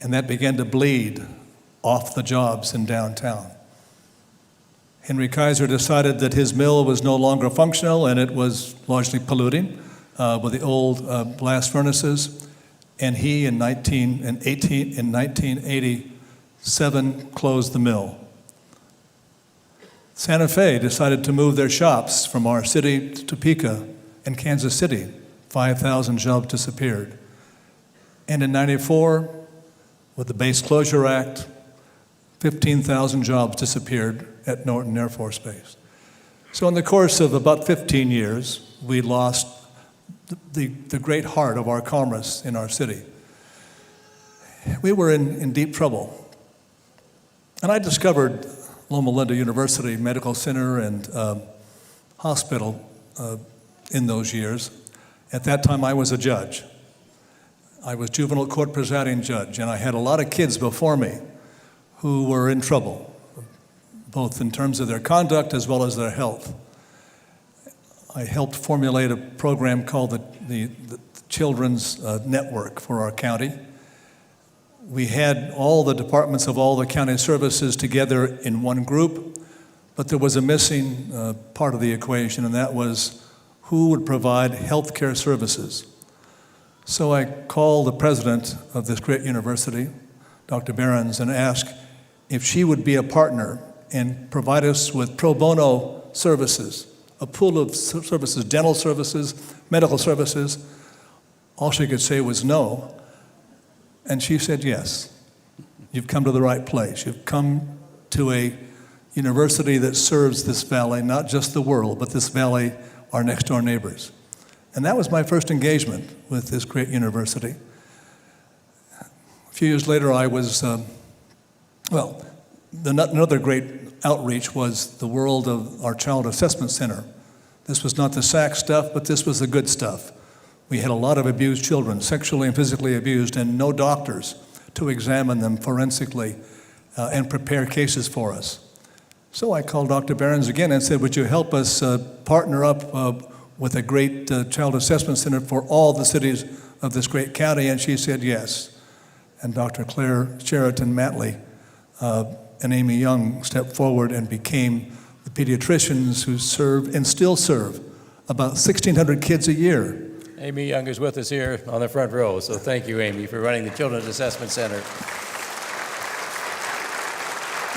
And that began to bleed off the jobs in downtown. Henry Kaiser decided that his mill was no longer functional and it was largely polluting with the old blast furnaces. And he, in 1987, closed the mill. Santa Fe decided to move their shops from our city to Topeka and Kansas City. 5,000 jobs disappeared. And in 94, with the Base Closure Act, 15,000 jobs disappeared at Norton Air Force Base. So in the course of about 15 years, we lost the great heart of our commerce in our city. We were in deep trouble. And I discovered Loma Linda University Medical Center and hospital in those years. At that time, I was a judge. I was juvenile court presiding judge, and I had a lot of kids before me who were in trouble, both in terms of their conduct as well as their health. I helped formulate a program called the Children's Network for our county. We had all the departments of all the county services together in one group, but there was a missing part of the equation, and that was who would provide health care services. So I called the president of this great university, Dr. Behrens, and asked if she would be a partner and provide us with pro bono services, a pool of services, dental services, medical services. All she could say was no. And she said, yes, you've come to the right place. You've come to a university that serves this valley, not just the world, but this valley, our next door neighbors. And that was my first engagement with this great university. A few years later, I was, another great outreach was the world of our Child Assessment Center. This was not the SAC stuff, but this was the good stuff. We had a lot of abused children, sexually and physically abused, and no doctors to examine them forensically and prepare cases for us. So I called Dr. Behrens again and said, would you help us partner up with a great child assessment center for all the cities of this great county? And she said yes. And Dr. Claire Sheraton Matley and Amy Young stepped forward and became the pediatricians who serve and still serve about 1,600 kids a year. Amy Young is with us here on the front row, so thank you, Amy, for running the Children's Assessment Center.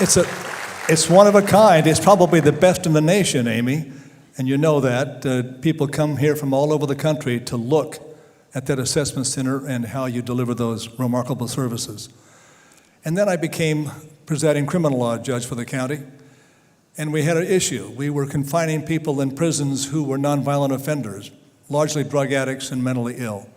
It's one of a kind. It's probably the best in the nation, Amy, and you know that. People come here from all over the country to look at that assessment center and how you deliver those remarkable services. And then I became presiding criminal law judge for the county, and we had an issue. We were confining people in prisons who were nonviolent offenders, largely drug addicts and mentally ill.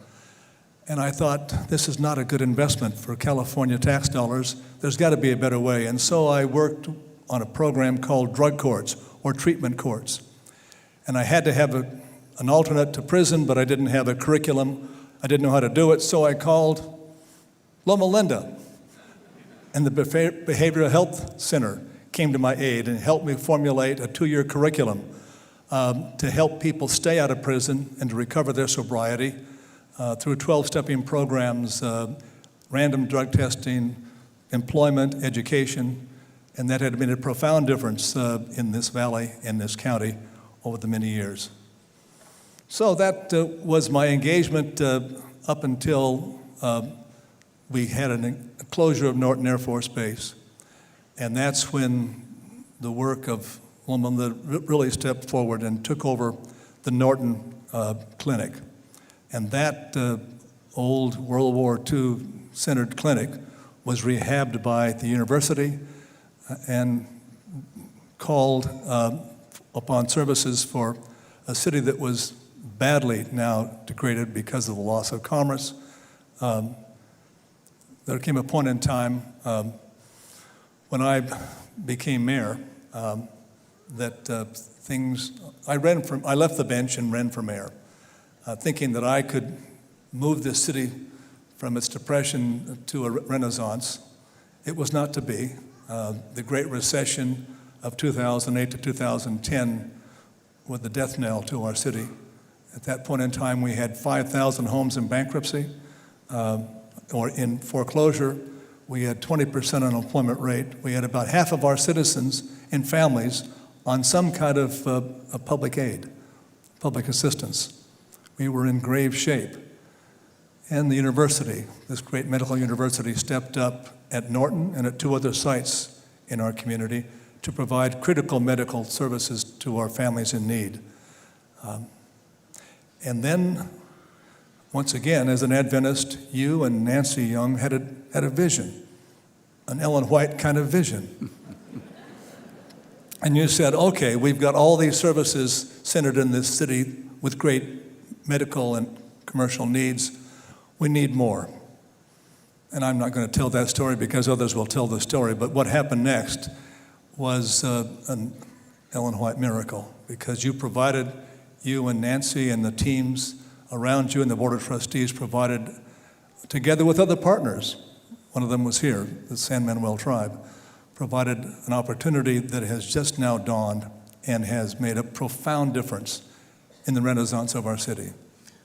And I thought, this is not a good investment for California tax dollars. There's got to be a better way. And so I worked on a program called drug courts or treatment courts. And I had to have an alternate to prison, but I didn't have a curriculum I didn't know how to do it, so I called Loma Linda. And the Behavioral Health Center came to my aid and helped me formulate a 2-year curriculum to help people stay out of prison and to recover their sobriety through 12-stepping programs, random drug testing, employment, education, and that had made a profound difference in this valley, in this county, over the many years. So that was my engagement up until we had a closure of Norton Air Force Base. And that's when the work of Loma really stepped forward and took over the Norton Clinic. And that old World War II centered clinic was rehabbed by the university and called upon services for a city that was badly now degraded because of the loss of commerce. There came a point in time when I became mayor that I left the bench and ran for mayor, thinking that I could move this city from its depression to a renaissance. It was not to be. The Great Recession of 2008 to 2010 was the death knell to our city. At that point in time, we had 5,000 homes in bankruptcy or in foreclosure. We had 20% unemployment rate. We had about half of our citizens and families on some kind of public aid, public assistance. We were in grave shape. And the university, this great medical university, stepped up at Norton and at 2 other sites in our community to provide critical medical services to our families in need. And then, once again, as an Adventist, you and Nancy Young had a vision, an Ellen White kind of vision. And you said, okay, we've got all these services centered in this city with great medical and commercial needs. We need more. And I'm not going to tell that story because others will tell the story, but what happened next was an Ellen White miracle, because you and Nancy and the teams around you and the Board of Trustees provided, together with other partners, one of them was here, the San Manuel tribe, provided an opportunity that has just now dawned and has made a profound difference in the renaissance of our city.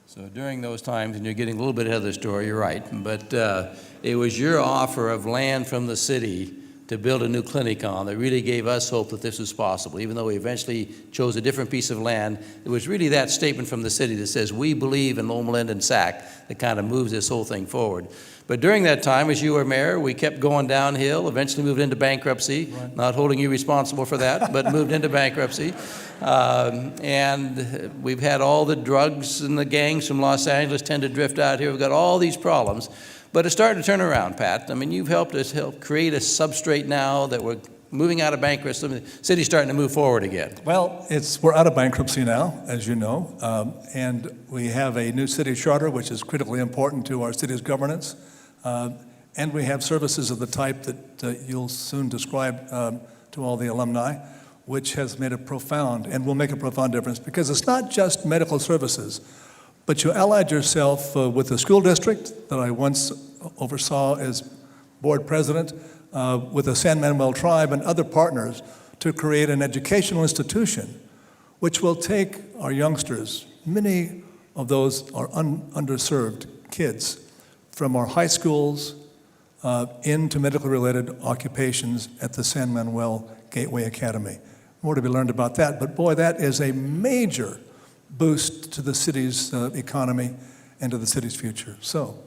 So during those times, and you're getting a little bit ahead of the story, you're right, but it was your offer of land from the city to build a new clinic on that really gave us hope that this was possible. Even though we eventually chose a different piece of land, it was really that statement from the city that says, we believe in Loma Linda and Sac, that kind of moves this whole thing forward. But during that time, as you were mayor, we kept going downhill, eventually moved into bankruptcy, right. Not holding you responsible for that, but moved into bankruptcy. And we've had all the drugs and the gangs from Los Angeles tend to drift out here. We've got all these problems. But it's starting to turn around, Pat. I mean, you've helped us create a substrate now that we're moving out of bankruptcy. The city's starting to move forward again. Well, we're out of bankruptcy now, as you know, and we have a new city charter, which is critically important to our city's governance. And we have services of the type that you'll soon describe to all the alumni, which has made a profound, and will make a profound difference, because it's not just medical services, but you allied yourself with the school district that I once oversaw as board president, with the San Manuel tribe and other partners to create an educational institution which will take our youngsters, many of those are underserved kids, from our high schools into medically related occupations at the San Manuel Gateway Academy. More to be learned about that, but boy, that is a major boost to the city's economy and to the city's future. So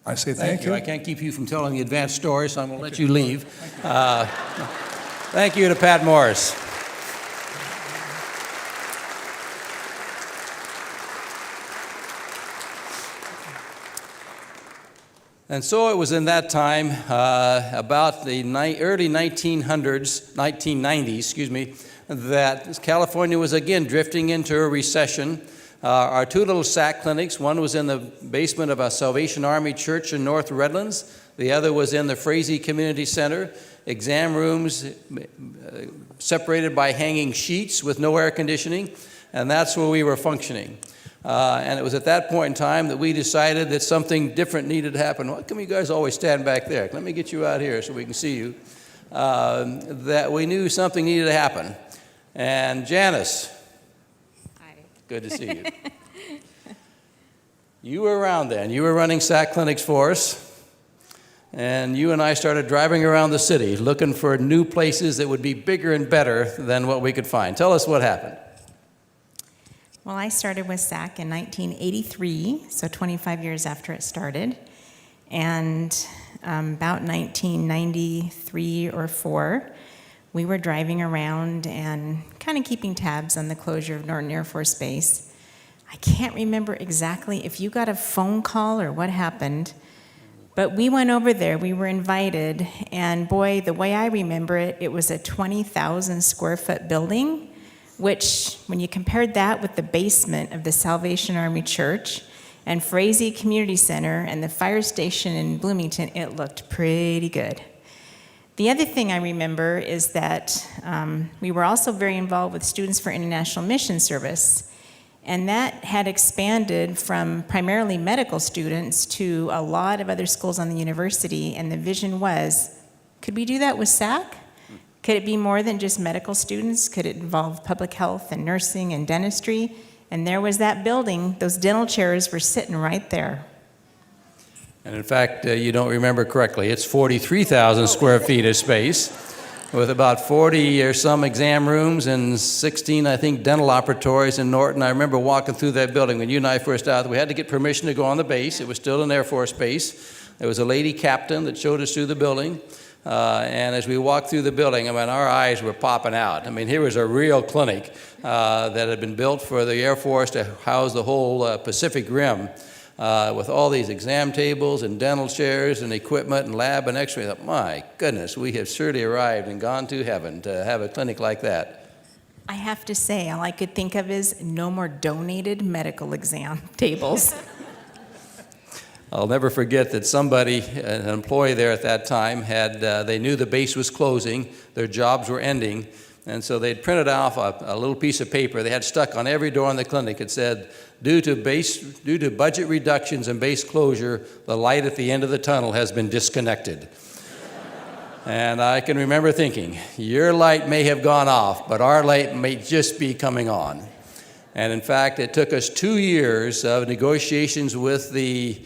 I say thank you. I can't keep you from telling the advanced story, so I'm going to let you leave. Thank you to Pat Morris. And so it was in that time, about the early 1990s, that California was again drifting into a recession. Our 2 little SAC clinics, one was in the basement of a Salvation Army church in North Redlands. The other was in the Frazee Community Center. Exam rooms separated by hanging sheets with no air conditioning, and that's where we were functioning. And it was at that point in time that we decided that something different needed to happen. Why come you guys always stand back there? Let me get you out here so we can see you. That we knew something needed to happen. And Janice, Hi. good to see you. You were around then. You were running SAC clinics for us. And you and I started driving around the city looking for new places that would be bigger and better than what we could find. Tell us what happened. Well, I started with SAC in 1983, so 25 years after it started. And about 1993 or 4, we were driving around and kind of keeping tabs on the closure of Norton Air Force Base. I can't remember exactly if you got a phone call or what happened, but we went over there, we were invited, and boy, the way I remember it, it was a 20,000 square foot building, which, when you compared that with the basement of the Salvation Army Church and Frazee Community Center and the fire station in Bloomington, it looked pretty good. The other thing I remember is that we were also very involved with Students for International Mission Service, and that had expanded from primarily medical students to a lot of other schools on the university, and the vision was, could we do that with SAC? Could it be more than just medical students? Could it involve public health and nursing and dentistry? And there was that building. Those dental chairs were sitting right there. And in fact, you don't remember correctly. It's 43,000 square feet of space with about 40 or some exam rooms and 16, I think, dental operatories in Norton. I remember walking through that building when you and I first out. We had to get permission to go on the base. It was still an Air Force base. There was a lady captain that showed us through the building. And as we walked through the building, I mean, our eyes were popping out. I mean, here was a real clinic that had been built for the Air Force to house the whole Pacific Rim with all these exam tables and dental chairs and equipment and lab and x-ray. My goodness, we have surely arrived and gone to heaven to have a clinic like that. I have to say, all I could think of is no more donated medical exam tables. I'll never forget that somebody, an employee there at that time, they knew the base was closing, their jobs were ending, and so they'd printed off a little piece of paper they had stuck on every door in the clinic. It said, due to budget reductions and base closure, the light at the end of the tunnel has been disconnected. And I can remember thinking, your light may have gone off, but our light may just be coming on. And in fact, it took us 2 years of negotiations with the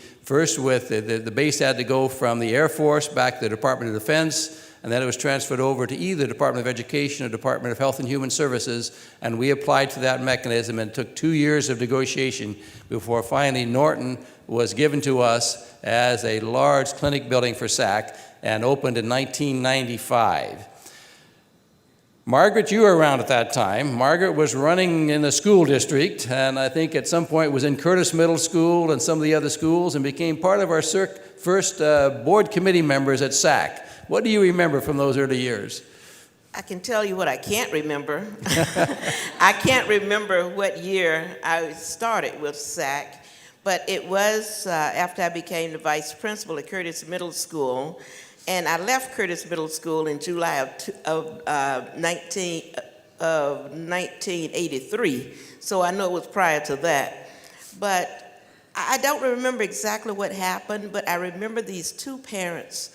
base had to go from the Air Force back to the Department of Defense, and then it was transferred over to either Department of Education or Department of Health and Human Services, and we applied to that mechanism, and it took 2 years of negotiation before finally Norton was given to us as a large clinic building for SAC and opened in 1995. Margaret, you were around at that time. Margaret was running in the school district, and I think at some point was in Curtis Middle School and some of the other schools, and became part of our first board committee members at SAC. What do you remember from those early years? I can tell you what I can't remember. I can't remember what year I started with SAC, but it was after I became the vice principal at Curtis Middle School. And I left Curtis Middle School in July of 1983, so I know it was prior to that. But I don't remember exactly what happened, but I remember these two parents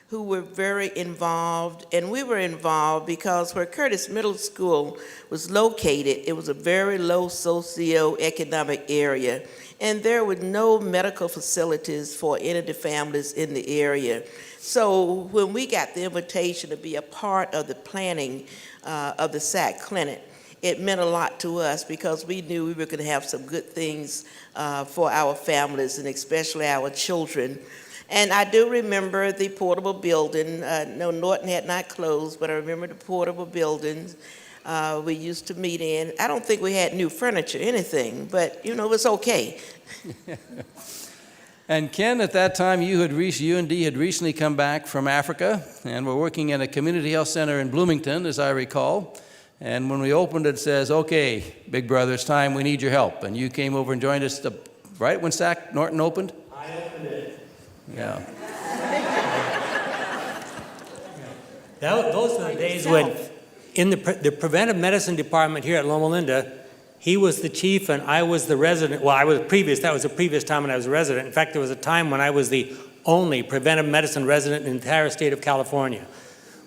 who were very involved, and we were involved because where Curtis Middle School was located, it was a very low socioeconomic area, and there were no medical facilities for any of the families in the area. So when we got the invitation to be a part of the planning of the SAC clinic, it meant a lot to us because we knew we were going to have some good things for our families and especially our children. And I do remember the portable building. No, Norton had not closed, but I remember the portable buildings we used to meet in. I don't think we had new furniture, anything, but you know, it was okay. And Ken, at that time, you and Dee had recently come back from Africa and were working at a community health center in Bloomington, as I recall. And when we opened it says, okay, big brother, it's time, we need your help. And you came over and joined us, right when SAC Norton opened? I opened it. Yeah. Those were the days when in the preventive medicine department here at Loma Linda, He was the chief and I was the resident. Well, that was the previous time when I was a resident. In fact, there was a time when I was the only preventive medicine resident in the entire state of California.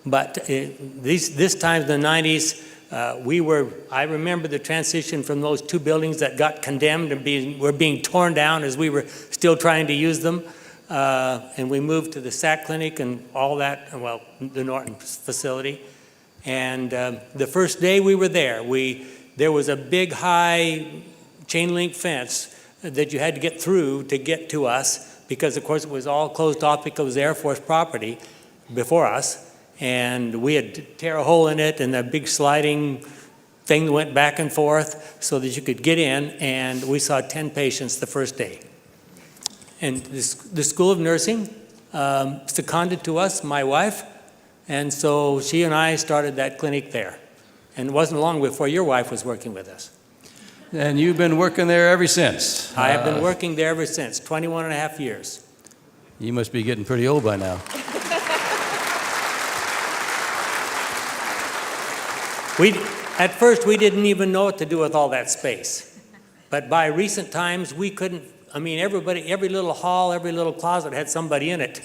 But this time in the 90s, I remember the transition from those two buildings that got condemned and were being torn down as we were still trying to use them. And we moved to the SAC clinic and all that, well, the Norton facility. And the first day we were there, there was a big, high chain link fence that you had to get through to get to us because, of course, it was all closed off because it was Air Force property before us. And we had to tear a hole in it, and a big sliding thing went back and forth so that you could get in, and we saw 10 patients the first day. And the School of Nursing seconded to us, my wife, and so she and I started that clinic there. And it wasn't long before your wife was working with us. And you've been working there ever since? I have been working there ever since, 21 and a half years. You must be getting pretty old by now. At first, we didn't even know what to do with all that space. But by recent times, we couldn't, every little hall, every little closet had somebody in it.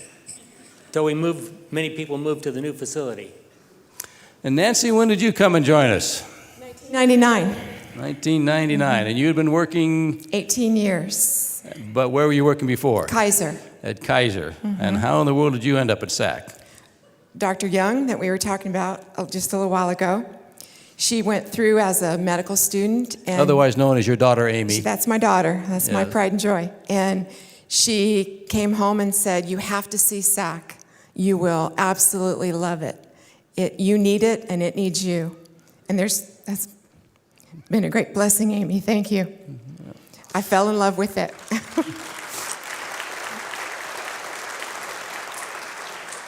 So many people moved to the new facility. And Nancy, when did you come and join us? 1999. 1999. And you had been working? 18 years. But where were you working before? Kaiser. At Kaiser. And how in the world did you end up at SAC? Dr. Young, that we were talking about just a little while ago, she went through as a medical student. And otherwise known as your daughter, Amy. That's my daughter. That's my pride and joy. And she came home and said, you have to see SAC. You will absolutely love it. You need it, and it needs you. And that's been a great blessing, Amy. Thank you. I fell in love with it.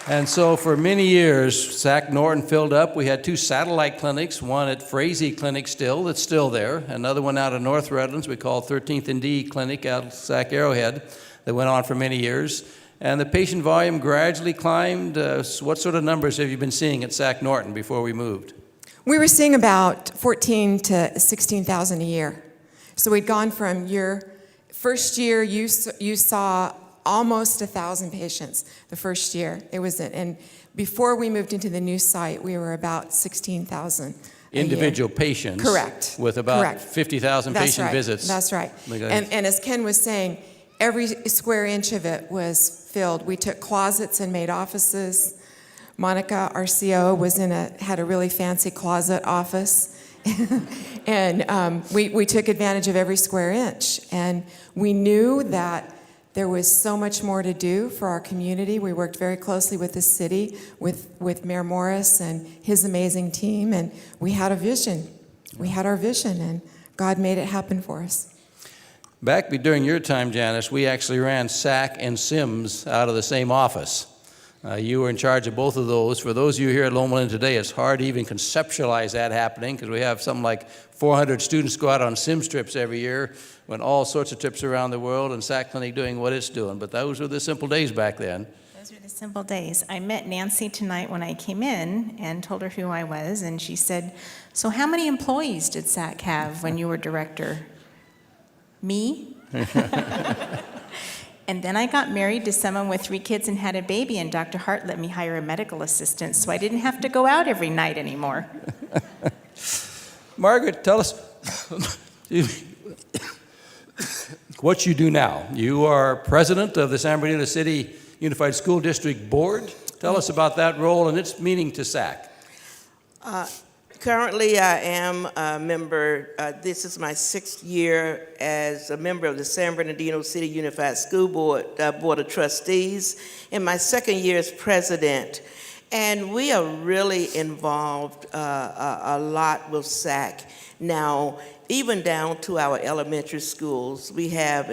And so for many years, SAC Norton filled up. We had two satellite clinics, one at Frazee Clinic that's still there, another one out of North Redlands we call 13th and D Clinic out of SAC Arrowhead that went on for many years. And the patient volume gradually climbed. What sort of numbers have you been seeing at SAC Norton before we moved? We were seeing about 14 to 16,000 a year. So we'd gone from your first year, you saw almost 1,000 patients the first year. And before we moved into the new site, we were about 16,000 individual patients. Correct. With about 50,000 patient visits. That's right. And as Ken was saying, every square inch of it was filled. We took closets and made offices. Monica, our CO, had a really fancy closet office. And we took advantage of every square inch. And we knew that there was so much more to do for our community. We worked very closely with the city, with Mayor Morris and his amazing team, and we had a vision. We had our vision, and God made it happen for us. Back during your time, Janice, we actually ran SAC and SIMS out of the same office. You were in charge of both of those. For those of you here at Loma today, it's hard to even conceptualize that happening because we have something like 400 students go out on SIMS trips every year, went all sorts of trips around the world, and SAC Clinic doing what it's doing. But those were the simple days back then. Those were the simple days. I met Nancy tonight when I came in and told her who I was, and she said, so how many employees did SAC have when you were director? Me? And then I got married to someone with 3 kids and had a baby, and Dr. Hart let me hire a medical assistant, so I didn't have to go out every night anymore. Margaret, tell us what you do now. You are president of the San Bernardino City Unified School District Board. Tell us about that role and its meaning to SAC. Currently, I am a member, this is my 6th year as a member of the San Bernardino City Unified School Board, Board of Trustees, and my 2nd year as president. And we are really involved a lot with SAC. Now, even down to our elementary schools. We have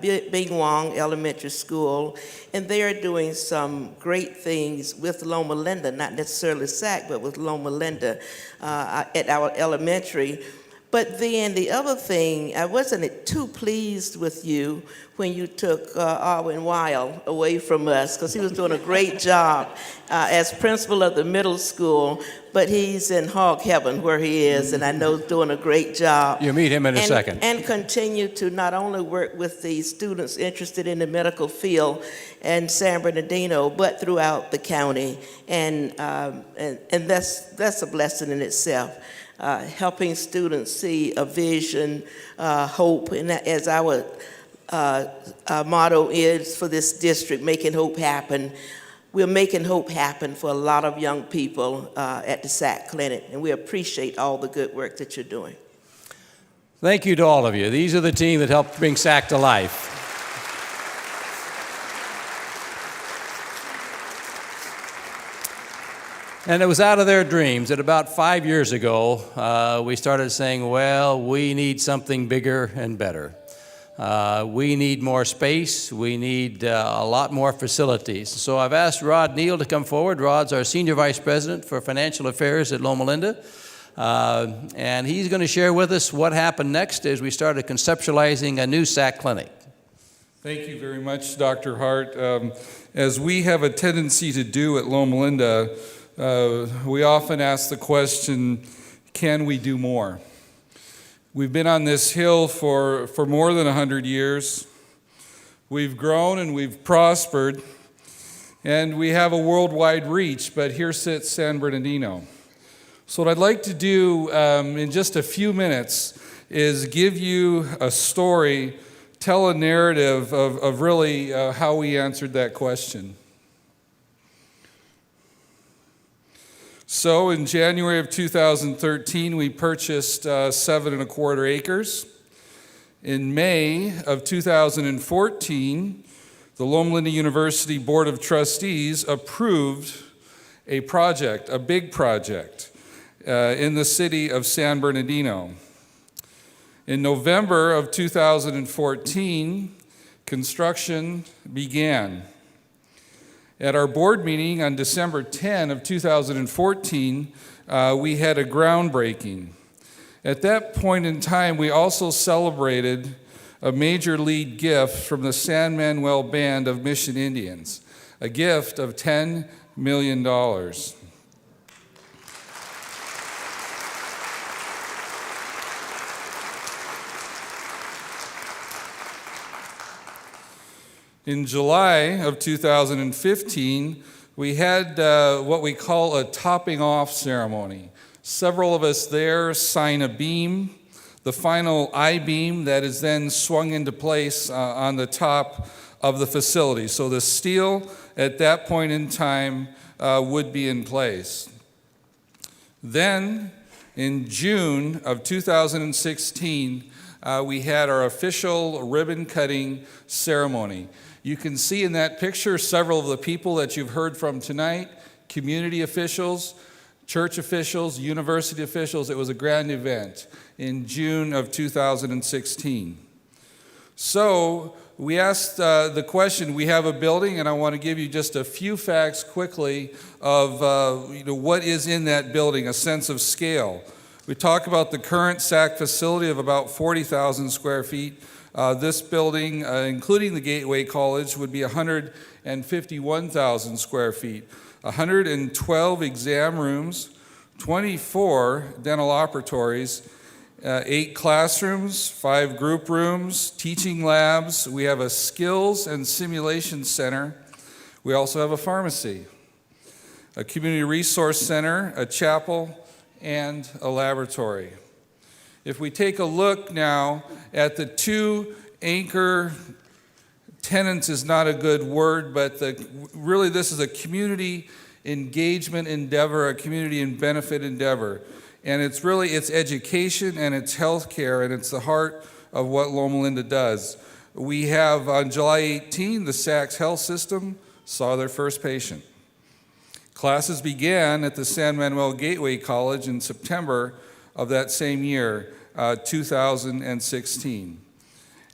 Bing Wong Elementary School, and they are doing some great things with Loma Linda, not necessarily SAC, but with Loma Linda at our elementary. But then the other thing, I wasn't too pleased with you when you took Arwen Weil away from us, because he was doing a great job as principal of the middle school, but he's in hog heaven where he is, and I know he's doing a great job. You'll meet him in a second. And continue to not only work with the students interested in the medical field in San Bernardino, but throughout the county, and that's a blessing in itself. Helping students see a vision, hope, and that, as our motto is for this district, making hope happen. We're making hope happen for a lot of young people at the SAC Clinic, and we appreciate all the good work that you're doing. Thank you to all of you. These are the team that helped bring SAC to life. And it was out of their dreams that about 5 years ago, we started saying, well, we need something bigger and better. We need more space. We need a lot more facilities. So I've asked Rod Neal to come forward. Rod's our Senior Vice President for Financial Affairs at Loma Linda. And he's going to share with us what happened next as we started conceptualizing a new SAC clinic. Thank you very much, Dr. Hart. As we have a tendency to do at Loma Linda, we often ask the question, can we do more? We've been on this hill for more than 100 years. We've grown and we've prospered, and we have a worldwide reach, but here sits San Bernardino. So what I'd like to do in just a few minutes is give you a story, tell a narrative of really how we answered that question. So in January of 2013, we purchased 7¼ acres. In May of 2014, the Loma Linda University Board of Trustees approved a project, a big project, in the city of San Bernardino. In November of 2014, construction began. At our board meeting on December 10 of 2014, we had a groundbreaking. At that point in time, we also celebrated a major lead gift from the San Manuel Band of Mission Indians, a gift of $10 million. In July of 2015, we had what we call a topping off ceremony. Several of us there sign a beam, the final I-beam that is then swung into place on the top of the facility. So the steel at that point in time would be in place. Then in June of 2016, we had our official ribbon cutting ceremony. You can see in that picture several of the people that you've heard from tonight, community officials, church officials, university officials. It was a grand event in June of 2016. So we asked the question, we have a building, and I want to give you just a few facts quickly of what is in that building, a sense of scale. We talk about the current SAC facility of about 40,000 square feet. This building, including the Gateway College, would be 151,000 square feet, 112 exam rooms, 24 dental operatories, 8 classrooms, 5 group rooms, teaching labs. We have a skills and simulation center. We also have a pharmacy, a community resource center, a chapel, and a laboratory. If we take a look now at the 2 anchor tenants, is not a good word, but really this is a community engagement endeavor, a community and benefit endeavor. And it's education and it's healthcare, and it's the heart of what Loma Linda does. We have on July 18, the SACS Health System saw their first patient. Classes began at the San Manuel Gateway College in September of that same year, 2016.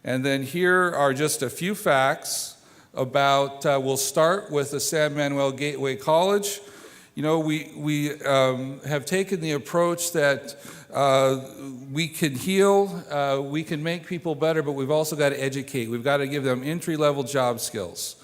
And then here are just a few facts about, we'll start with the San Manuel Gateway College. You know, we have taken the approach that we can heal, we can make people better, but we've also got to educate. We've got to give them entry-level job skills.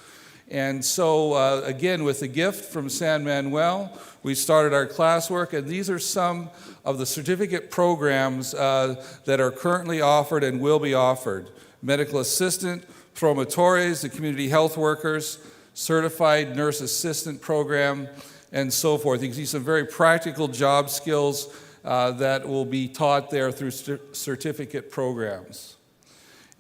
And so, again, with the gift from San Manuel, we started our classwork, and these are some of the certificate programs that are currently offered and will be offered. Medical assistant, promotores, the community health workers, certified nurse assistant program, and so forth. You can see some very practical job skills that will be taught there through certificate programs.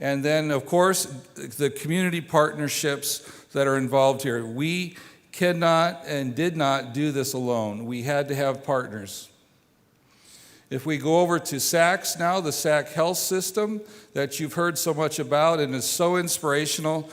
And then, of course, the community partnerships that are involved here. We cannot and did not do this alone. We had to have partners. If we go over to SACS now, the SAC health system that you've heard so much about and is so inspirational,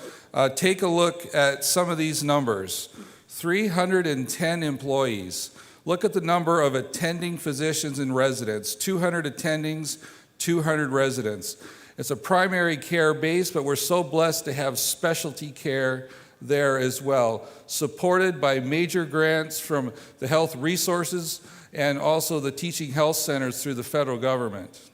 take a look at some of these numbers. 310 employees. Look at the number of attending physicians and residents, 200 attendings, 200 residents. It's a primary care base, but we're so blessed to have specialty care there as well, supported by major grants from the health resources and also the teaching health centers through the federal government.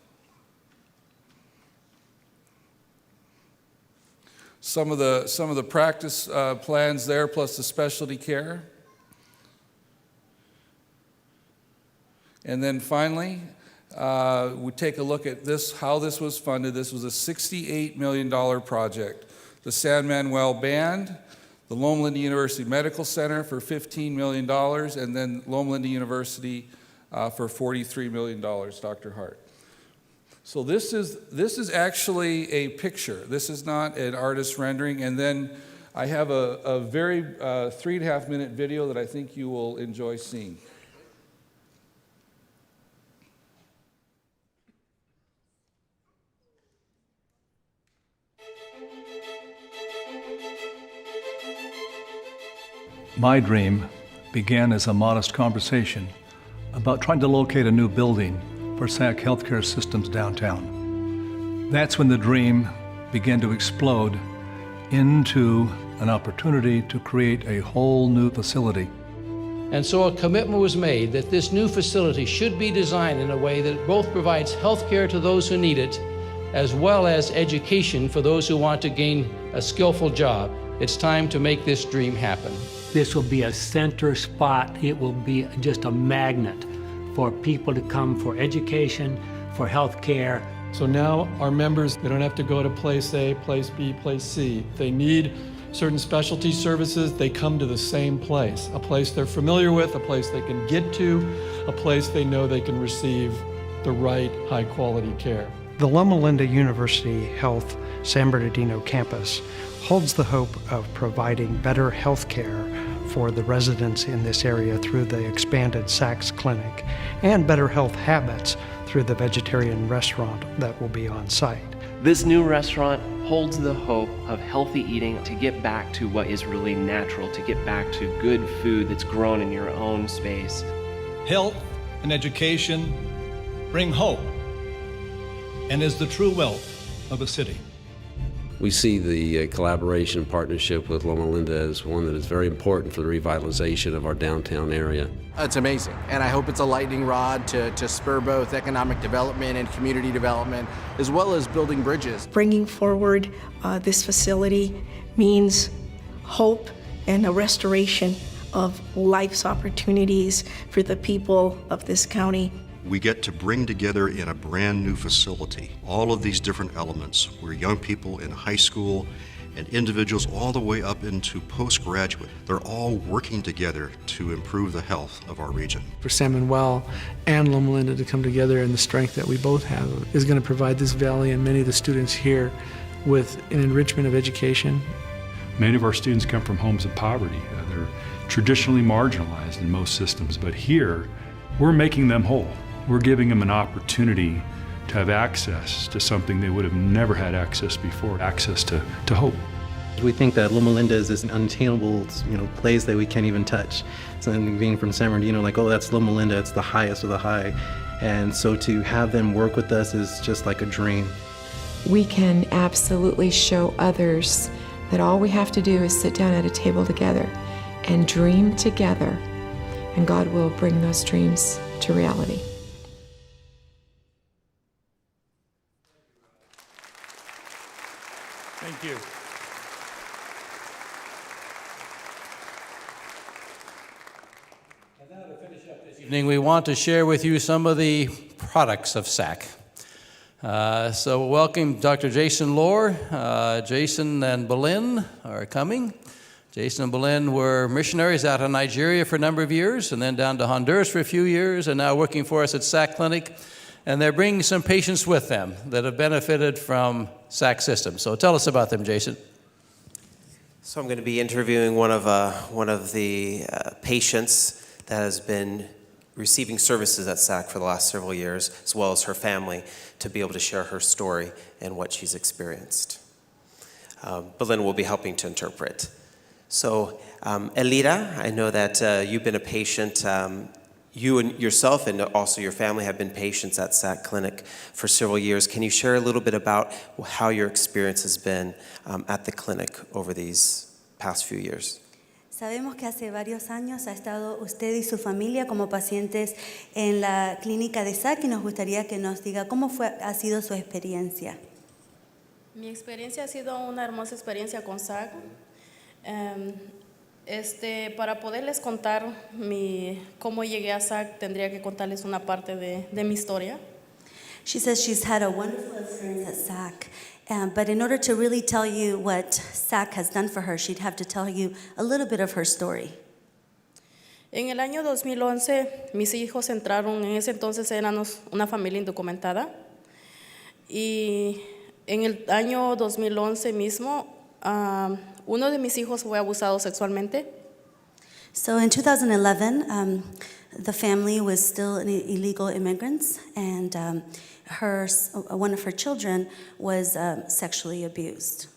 Some of the practice plans there, plus the specialty care. And then finally, we take a look at this, how this was funded. This was a $68 million project. The San Manuel Band, the Loma Linda University Medical Center for $15 million, and then Loma Linda University for $43 million, Dr. Hart. So this is actually a picture. This is not an artist rendering. And then I have a very 3.5-minute video that I think you will enjoy seeing. My dream began as a modest conversation about trying to locate a new building for SAC Healthcare Systems downtown. That's when the dream began to explode into an opportunity to create a whole new facility. And so a commitment was made that this new facility should be designed in a way that both provides health care to those who need it, as well as education for those who want to gain a skillful job. It's time to make this dream happen. This will be a center spot. It will be just a magnet for people to come for education, for health care. So now our members, they don't have to go to place A, place B, place C. If they need certain specialty services, they come to the same place, a place they're familiar with, a place they can get to, a place they know they can receive the right high-quality care. The Loma Linda University Health San Bernardino campus holds the hope of providing better health care for the residents in this area through the expanded SACS clinic and better health habits through the vegetarian restaurant that will be on site. This new restaurant holds the hope of healthy eating, to get back to what is really natural, to get back to good food that's grown in your own space. Health and education bring hope and is the true wealth of a city. We see the collaboration and partnership with Loma Linda as one that is very important for the revitalization of our downtown area. It's amazing, and I hope it's a lightning rod to spur both economic development and community development, as well as building bridges. Bringing forward this facility means hope and a restoration of life's opportunities for the people of this county. We get to bring together in a brand new facility all of these different elements where young people in high school and individuals all the way up into postgraduate, they're all working together to improve the health of our region. For San Manuel and Loma Linda to come together, and the strength that we both have is going to provide this valley and many of the students here with an enrichment of education. Many of our students come from homes of poverty. They're traditionally marginalized in most systems, but here we're making them whole. We're giving them an opportunity to have access to something they would have never had access before, access to hope. We think that Loma Linda is this unattainable, place that we can't even touch. So being from San Bernardino, like, oh, that's Loma Linda, it's the highest of the high. And so to have them work with us is just like a dream. We can absolutely show others that all we have to do is sit down at a table together and dream together. and God will bring those dreams to reality. Thank you. And now to finish up this evening, we want to share with you some of the products of SAC. So welcome Dr. Jason Lohr. Jason and Boleyn are coming. Jason and Boleyn were missionaries out of Nigeria for a number of years, and then down to Honduras for a few years, and now working for us at SAC Clinic. And they're bringing some patients with them that have benefited from SAC systems. So tell us about them, Jason. So I'm going to be interviewing one of the patients that has been receiving services at SAC for the last several years, as well as her family, to be able to share her story and what she's experienced. Boleyn will be helping to interpret. So, Elira, I know that you've been a patient. You and yourself and also your family have been patients at SAC Clinic for several years. Can you share a little bit about how your experience has been at the clinic over these past few years? Sabemos que hace varios años ha estado usted y su familia como pacientes en la clínica de SAC y nos gustaría que nos diga cómo ha sido su experiencia. Mi experiencia ha sido una hermosa experiencia con SAC. Para poderles contar cómo llegué a SAC, tendría que contarles una parte de mi historia. She says she's had a wonderful experience at SAC, but in order to really tell you what SAC has done for her, she'd have to tell you a little bit of her story. En el año 2011, mis hijos entraron, en ese entonces éramos una familia indocumentada, y en el año 2011 mismo, uno de mis hijos fue abusado sexualmente. So in 2011, the family was still illegal immigrants, and one of her children was sexually abused.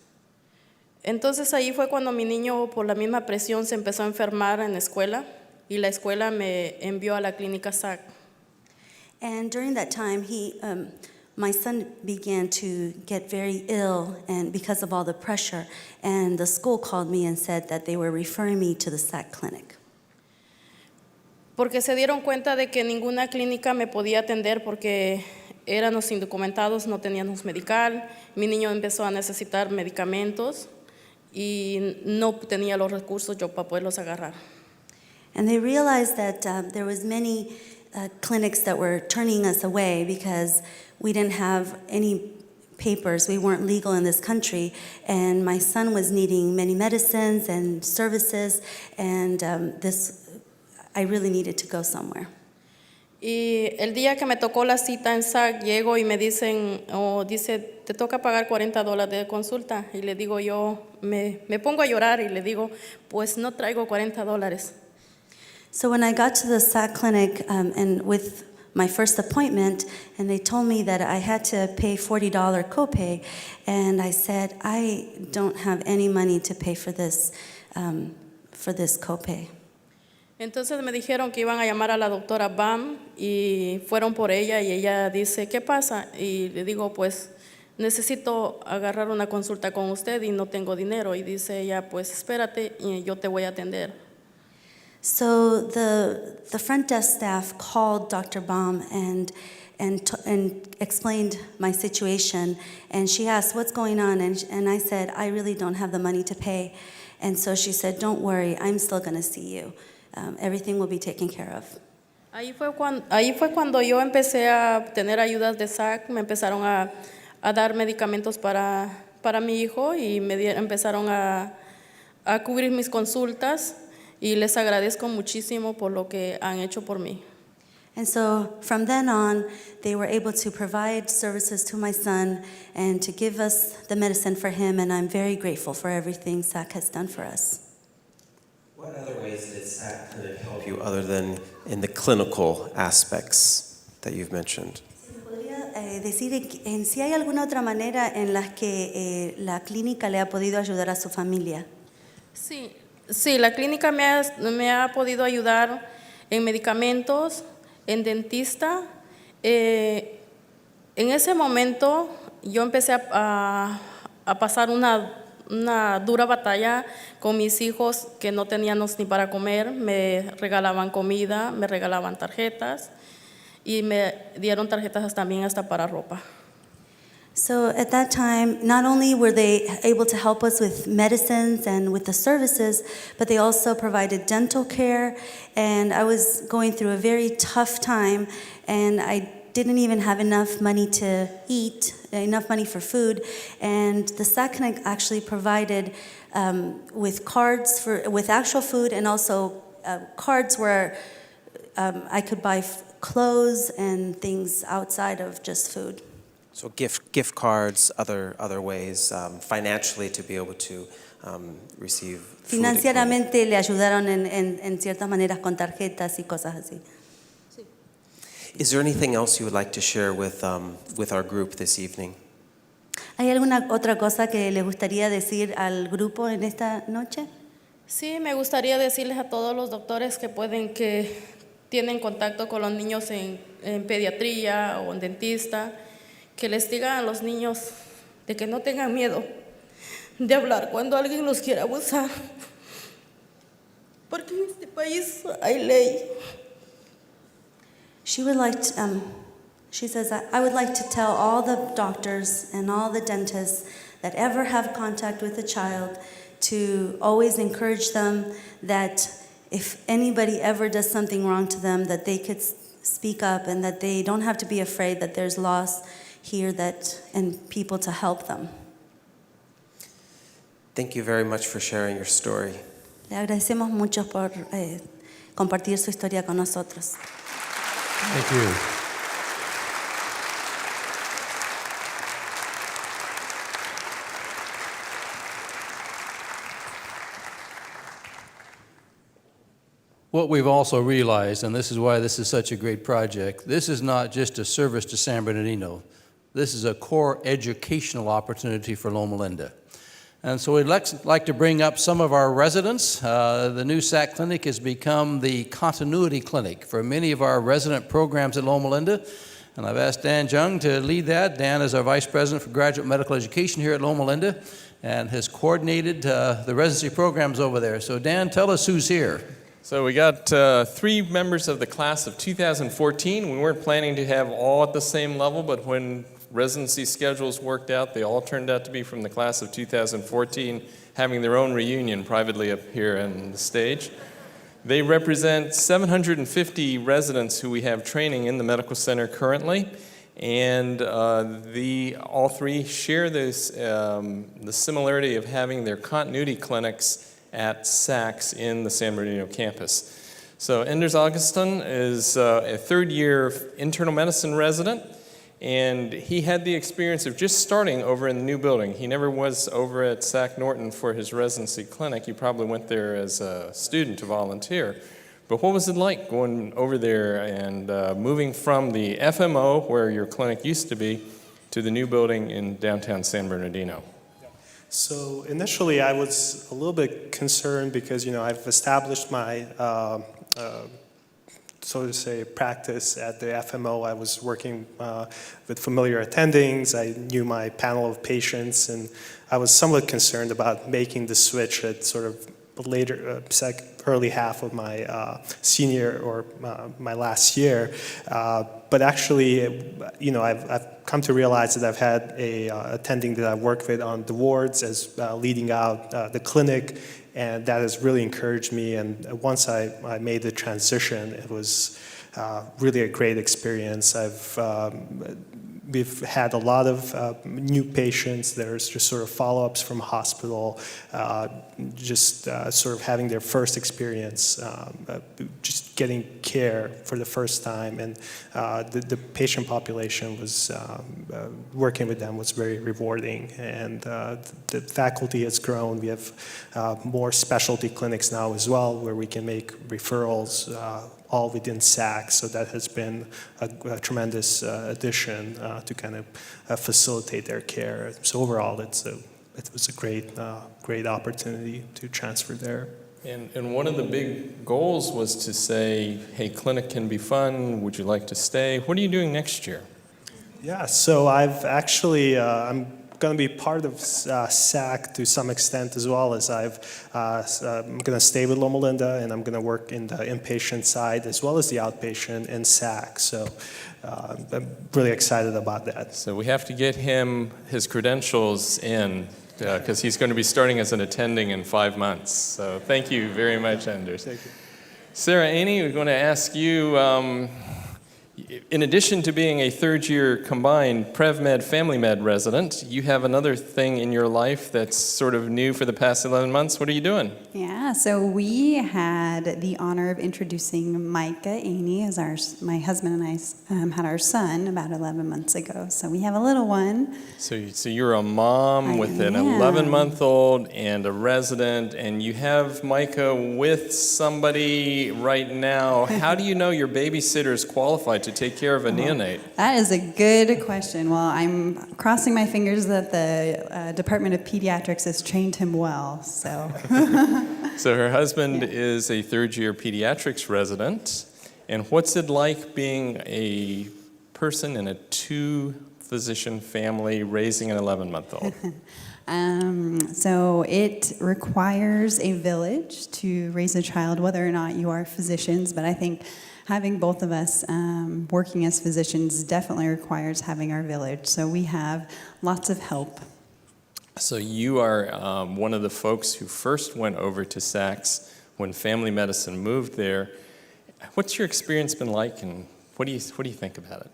Entonces ahí fue cuando mi niño, por la misma presión, se empezó a enfermar en la escuela, y la escuela me envió a la clínica SAC. And during that time, my son began to get very ill, and because of all the pressure, and the school called me and said that they were referring me to the SAC clinic. Porque se dieron cuenta de que ninguna clínica me podía atender porque éramos indocumentados, no teníamos medical, mi niño empezó a necesitar medicamentos y no tenía los recursos yo para poderlos agarrar. And they realized that there was many clinics that were turning us away because we didn't have any papers. We weren't legal in this country, and my son was needing many medicines and services, and I really needed to go somewhere. Y el día que me tocó la cita en SAC, llego y me dicen, dice, te toca pagar $40 de consulta. Y le digo yo, me pongo a llorar y le digo, pues no traigo $40. So when I got to the SAC clinic and with my first appointment, and they told me that I had to pay $40 copay, and I said, I don't have any money to pay for this copay. Entonces me dijeron que iban a llamar a la doctora Bam y fueron por ella y ella dice, ¿qué pasa? Y le digo, pues necesito agarrar una consulta con usted y no tengo dinero. Y dice ella, pues espérate y yo te voy a atender. So the front desk staff called Dr. Baum and explained my situation, and she asked, what's going on? And I said, I really don't have the money to pay. And so she said, don't worry, I'm still going to see you. Everything will be taken care of. Ahí fue cuando yo empecé a tener ayudas de SAC, me empezaron a dar medicamentos para mi hijo y empezaron a cubrir mis consultas y les agradezco muchísimo por lo que han hecho por mí. And so from then on, they were able to provide services to my son and to give us the medicine for him, and I'm very grateful for everything SAC has done for us. What other ways did SAC Clinic help you other than in the clinical aspects that you've mentioned? ¿Podría decir si hay alguna otra manera en la que la clínica le ha podido ayudar a su familia? Sí, la clínica me ha podido ayudar en medicamentos, en dentista. En ese momento yo empecé a pasar una dura batalla con mis hijos que no teníamos ni para comer. Me regalaban comida, me regalaban tarjetas y me dieron tarjetas también hasta para ropa. So at that time, not only were they able to help us with medicines and with the services, but they also provided dental care. And I was going through a very tough time, and I didn't even have enough money to eat, enough money for food. And the SAC Clinic actually provided with cards with actual food, and also cards where I could buy clothes and things outside of just food. So gift cards, other ways, financially to be able to receive food. Financieramente le ayudaron en ciertas maneras con tarjetas y cosas así. Is there anything else you would like to share with our group this evening? ¿Hay alguna otra cosa que le gustaría decir al grupo en esta noche? Sí, me gustaría decirles a todos los doctores que tienen contacto con los niños en pediatría o en dentista, que les digan a los niños de que no tengan miedo de hablar cuando alguien los quiera abusar. Porque en este país hay ley. She would like to, she says, I would like to tell all the doctors and all the dentists that ever have contact with a child to always encourage them that if anybody ever does something wrong to them, that they could speak up and that they don't have to be afraid that there's laws here and people to help them. Thank you very much for sharing your story. Le agradecemos mucho por compartir su historia con nosotros. Thank you. What we've also realized, and this is why this is such a great project, this is not just a service to San Bernardino. This is a core educational opportunity for Loma Linda. And so we'd like to bring up some of our residents. The new SAC Clinic has become the continuity clinic for many of our resident programs at Loma Linda. And I've asked Dan Jung to lead that. Dan is our Vice President for Graduate Medical Education here at Loma Linda and has coordinated the residency programs over there. So Dan, tell us who's here. So we got 3 members of the class of 2014. We weren't planning to have all at the same level, but when residency schedules worked out, they all turned out to be from the class of 2014, having their own reunion privately up here on the stage. They represent 750 residents who we have training in the medical center currently, and all 3 share this, the similarity of having their continuity clinics at SACS in the San Bernardino campus. So Enders Augustin is a 3rd-year internal medicine resident, and he had the experience of just starting over in the new building. He never was over at Sac Norton for his residency clinic. He probably went there as a student to volunteer. But what was it like going over there and moving from the FMO, where your clinic used to be, to the new building in downtown San Bernardino? So initially I was a little bit concerned because, I've established my, so to say, practice at the FMO. I was working with familiar attendings. I knew my panel of patients, and I was somewhat concerned about making the switch at sort of later, early half of my senior or my last year. But actually, I've come to realize that I've had a attending that I've worked with on the wards as leading out the clinic, and that has really encouraged me. And once I made the transition, it was really a great experience. We've had a lot of new patients. There's just sort of follow-ups from hospital, just sort of having their first experience, just getting care for the first time. And the patient population was, working with them was very rewarding. And the faculty has grown. We have more specialty clinics now as well, where we can make referrals all within SAC, so that has been a tremendous addition to kind of facilitate their care. So overall, it was a great opportunity to transfer there. And one of the big goals was to say, hey, clinic can be fun, would you like to stay? What are you doing next year? Yeah, so I've actually, I'm going to be part of SAC to some extent as well, as I'm going to stay with Loma Linda, and I'm going to work in the inpatient side as well as the outpatient in SAC. So I'm really excited about that. So we have to get him his credentials in, because he's going to be starting as an attending in 5 months. So thank you very much, Anders. Thank you. Sarah Aney, we're going to ask you, in addition to being a third-year combined PrevMed Family Med resident, you have another thing in your life that's sort of new for the past 11 months. What are you doing? Yeah, so we had the honor of introducing Micah Aney as my husband and I had our son about 11 months ago. So we have a little one. So you're a mom with an 11-month-old and a resident, and you have Micah with somebody right now. How do you know your babysitter is qualified to take care of a neonate? That is a good question. Well, I'm crossing my fingers that the Department of Pediatrics has trained him well. So, So her husband is a third-year pediatrics resident. And what's it like being a person in a two-physician family raising an 11-month-old? So it requires a village to raise a child, whether or not you are physicians. But I think having both of us working as physicians definitely requires having our village. So we have lots of help. So you are one of the folks who first went over to Saks when family medicine moved there. What's your experience been like, and what do you think about it?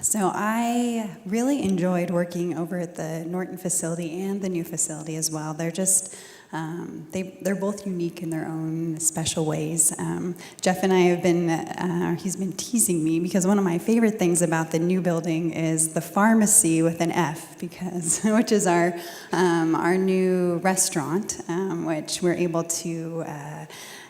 So I really enjoyed working over at the Norton facility and the new facility as well. They're just they're both unique in their own special ways. Jeff and I have been, he's been teasing me because one of my favorite things about the new building is the pharmacy with an F, which is our new restaurant, which we're able to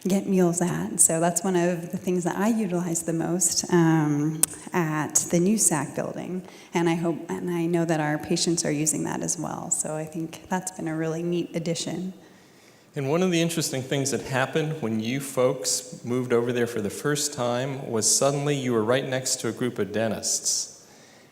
get meals at. So that's one of the things that I utilize the most at the new SAC building. And I know that our patients are using that as well. So I think that's been a really neat addition. And one of the interesting things that happened when you folks moved over there for the first time was suddenly you were right next to a group of dentists.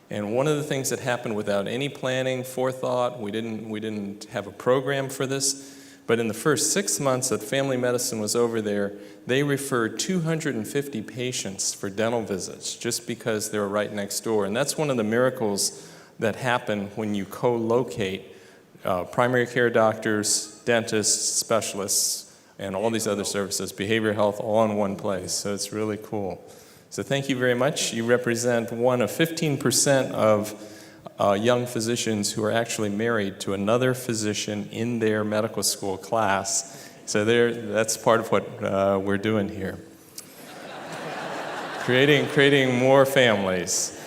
And one of the things that happened without any planning, forethought, we didn't have a program for this, but in the first 6 months that family medicine was over there, they referred 250 patients for dental visits just because they were right next door. And that's one of the miracles that happen when you co-locate primary care doctors, dentists, specialists, and all these other services, behavioral health, all in one place. So it's really cool. So thank you very much. You represent one of 15% of young physicians who are actually married to another physician in their medical school class. So that's part of what we're doing here. creating more families.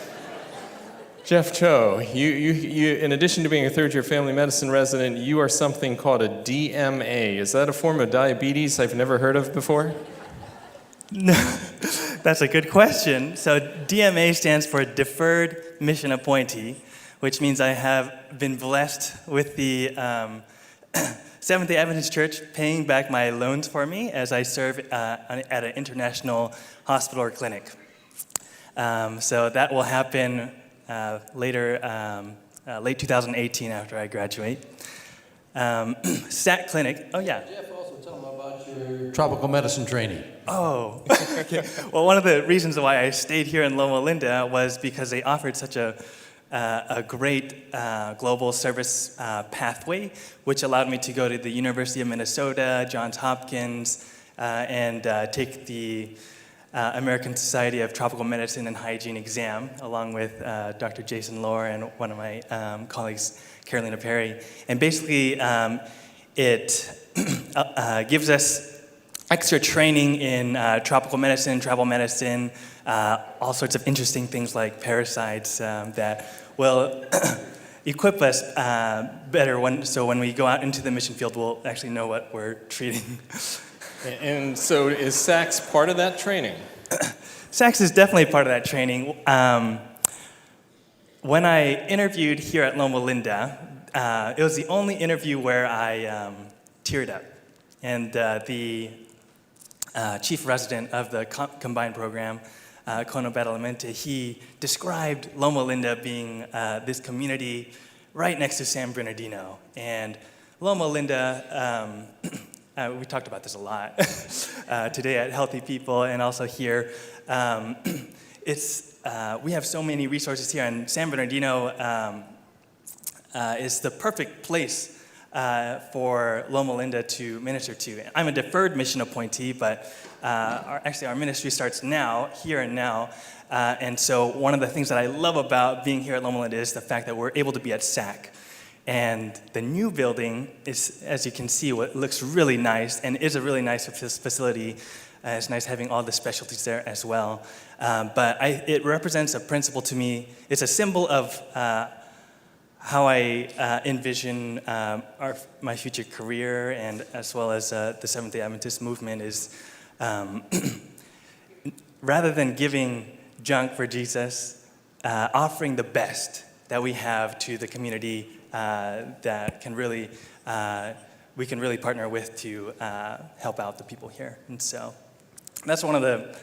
Jeff Cho, you, in addition to being a third-year family medicine resident, you are something called a DMA. Is that a form of diabetes I've never heard of before? No, that's a good question. So DMA stands for Deferred Mission Appointee, which means I have been blessed with the Seventh-day Adventist Church paying back my loans for me as I serve at an international hospital or clinic. So that will happen later, late 2018 after I graduate. SAC Clinic, oh yeah. Jeff, also tell them about your tropical medicine training. Oh, okay. Well, one of the reasons why I stayed here in Loma Linda was because they offered such a great global service pathway, which allowed me to go to the University of Minnesota, Johns Hopkins, and take the American Society of Tropical Medicine and Hygiene exam, along with Dr. Jason Lohr and one of my colleagues, Carolina Perry. And basically, it gives us extra training in tropical medicine, travel medicine, all sorts of interesting things like parasites that will equip us better so when we go out into the mission field, we'll actually know what we're treating. And so is SACS part of that training? SACS is definitely part of that training. When I interviewed here at Loma Linda, it was the only interview where I teared up. And the chief resident of the combined program conceptualization, he described Loma Linda being this community right next to San Bernardino. And Loma Linda, we talked about this a lot today at Healthy People and also here. We have so many resources here, and San Bernardino is the perfect place for Loma Linda to minister to. I'm a deferred mission appointee, but our ministry starts now, here and now. And so one of the things that I love about being here at Loma Linda is the fact that we're able to be at SAC. And the new building is, as you can see, what looks really nice and is a really nice facility. It's nice having all the specialties there as well. But it represents a principle to me. It's a symbol of how I envision my future career, and as well as the Seventh-day Adventist movement is, rather than giving junk for Jesus, offering the best that we have to the community that can really, we can really partner with to help out the people here. And so that's one of the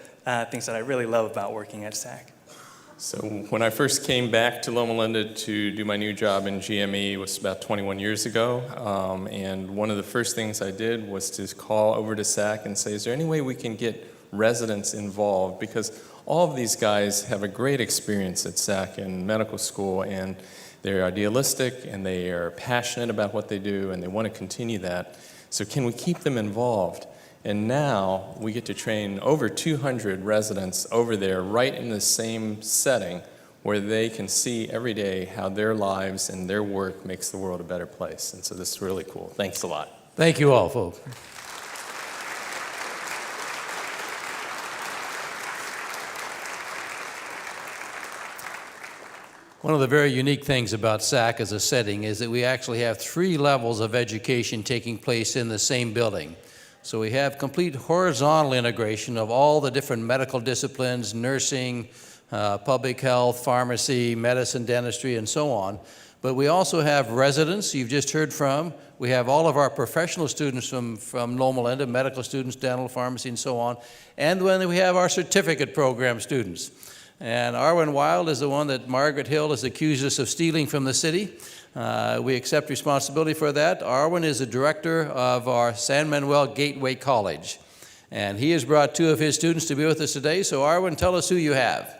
things that I really love about working at SAC. So when I first came back to Loma Linda to do my new job in GME, it was about 21 years ago. And one of the first things I did was to call over to SAC and say, is there any way we can get residents involved? Because all of these guys have a great experience at SAC and medical school, and they're idealistic and they are passionate about what they do and they want to continue that. So can we keep them involved? And now we get to train over 200 residents over there right in the same setting where they can see every day how their lives and their work makes the world a better place. And so this is really cool. Thanks a lot. Thank you all, folks. One of the very unique things about SAC as a setting is that we actually have 3 levels of education taking place in the same building. So we have complete horizontal integration of all the different medical disciplines, nursing, public health, pharmacy, medicine, dentistry, and so on. But we also have residents you've just heard from. We have all of our professional students from Loma Linda, medical students, dental, pharmacy, and so on. And then we have our certificate program students. And Arwen Wild is the one that Margaret Hill has accused us of stealing from the city. We accept responsibility for that. Arwen is the director of our San Manuel Gateway College. And he has brought 2 of his students to be with us today. So Arwen, tell us who you have.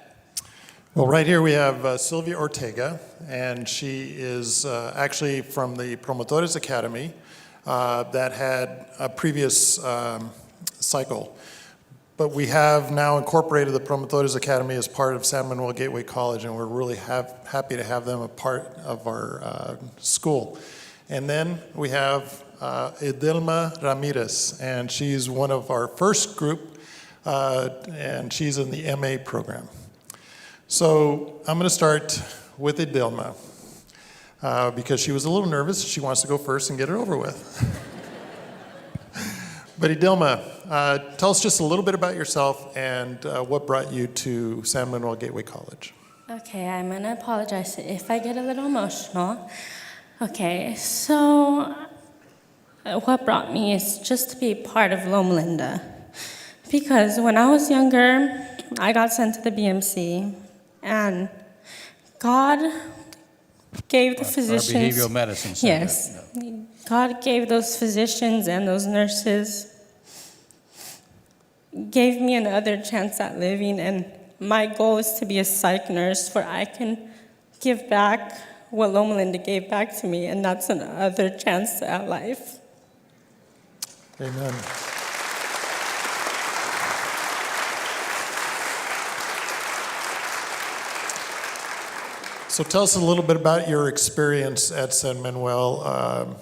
Well, right here we have Sylvia Ortega, and she is actually from the Promotores Academy that had a previous cycle. But we have now incorporated the Promotores Academy as part of San Manuel Gateway College, and we're really happy to have them a part of our school. And then we have Edelma Ramirez, and she's one of our first group, and she's in the MA program. So I'm going to start with Edelma, because she was a little nervous. She wants to go first and get it over with. But Edelma, tell us just a little bit about yourself and what brought you to San Manuel Gateway College. Okay, I'm going to apologize if I get a little emotional. Okay, so what brought me is just to be part of Loma Linda. Because when I was younger, I got sent to the BMC, and God gave the physicians... Our behavioral medicine center. Yes. God gave those physicians and those nurses, gave me another chance at living, and my goal is to be a psych nurse where I can give back what Loma Linda gave back to me, and that's another chance at life. Amen. So tell us a little bit about your experience at San Manuel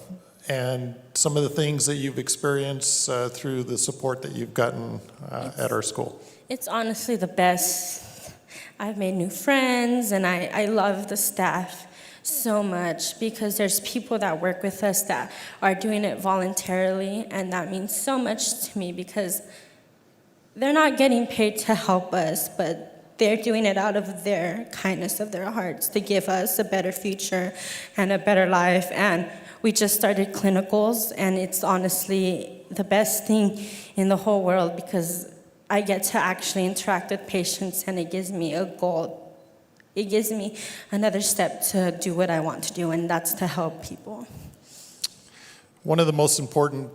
and some of the things that you've experienced through the support that you've gotten at our school. It's honestly the best. I've made new friends, and I love the staff so much because there's people that work with us that are doing it voluntarily, and that means so much to me because they're not getting paid to help us, but they're doing it out of their kindness of their hearts to give us a better future and a better life. And we just started clinicals, and it's honestly the best thing in the whole world because I get to actually interact with patients, and it gives me a goal. It gives me another step to do what I want to do, and that's to help people. One of the most important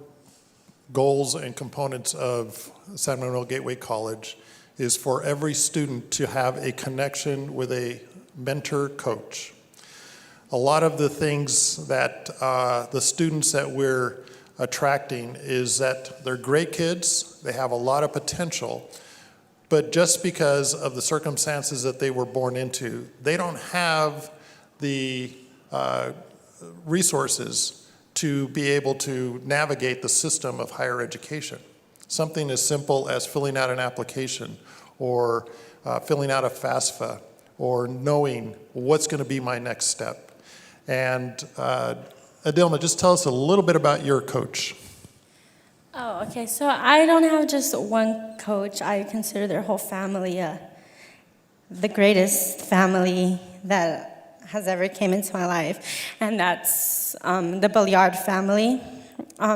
goals and components of San Manuel Gateway College is for every student to have a connection with a mentor coach. A lot of the things that the students that we're attracting is that they're great kids, they have a lot of potential, but just because of the circumstances that they were born into, they don't have the resources to be able to navigate the system of higher education. Something as simple as filling out an application or filling out a FAFSA or knowing what's going to be my next step. And Adilma, just tell us a little bit about your coach. Oh, okay. So I don't have just one coach. I consider their whole family the greatest family that has ever came into my life, and that's the Billiard family.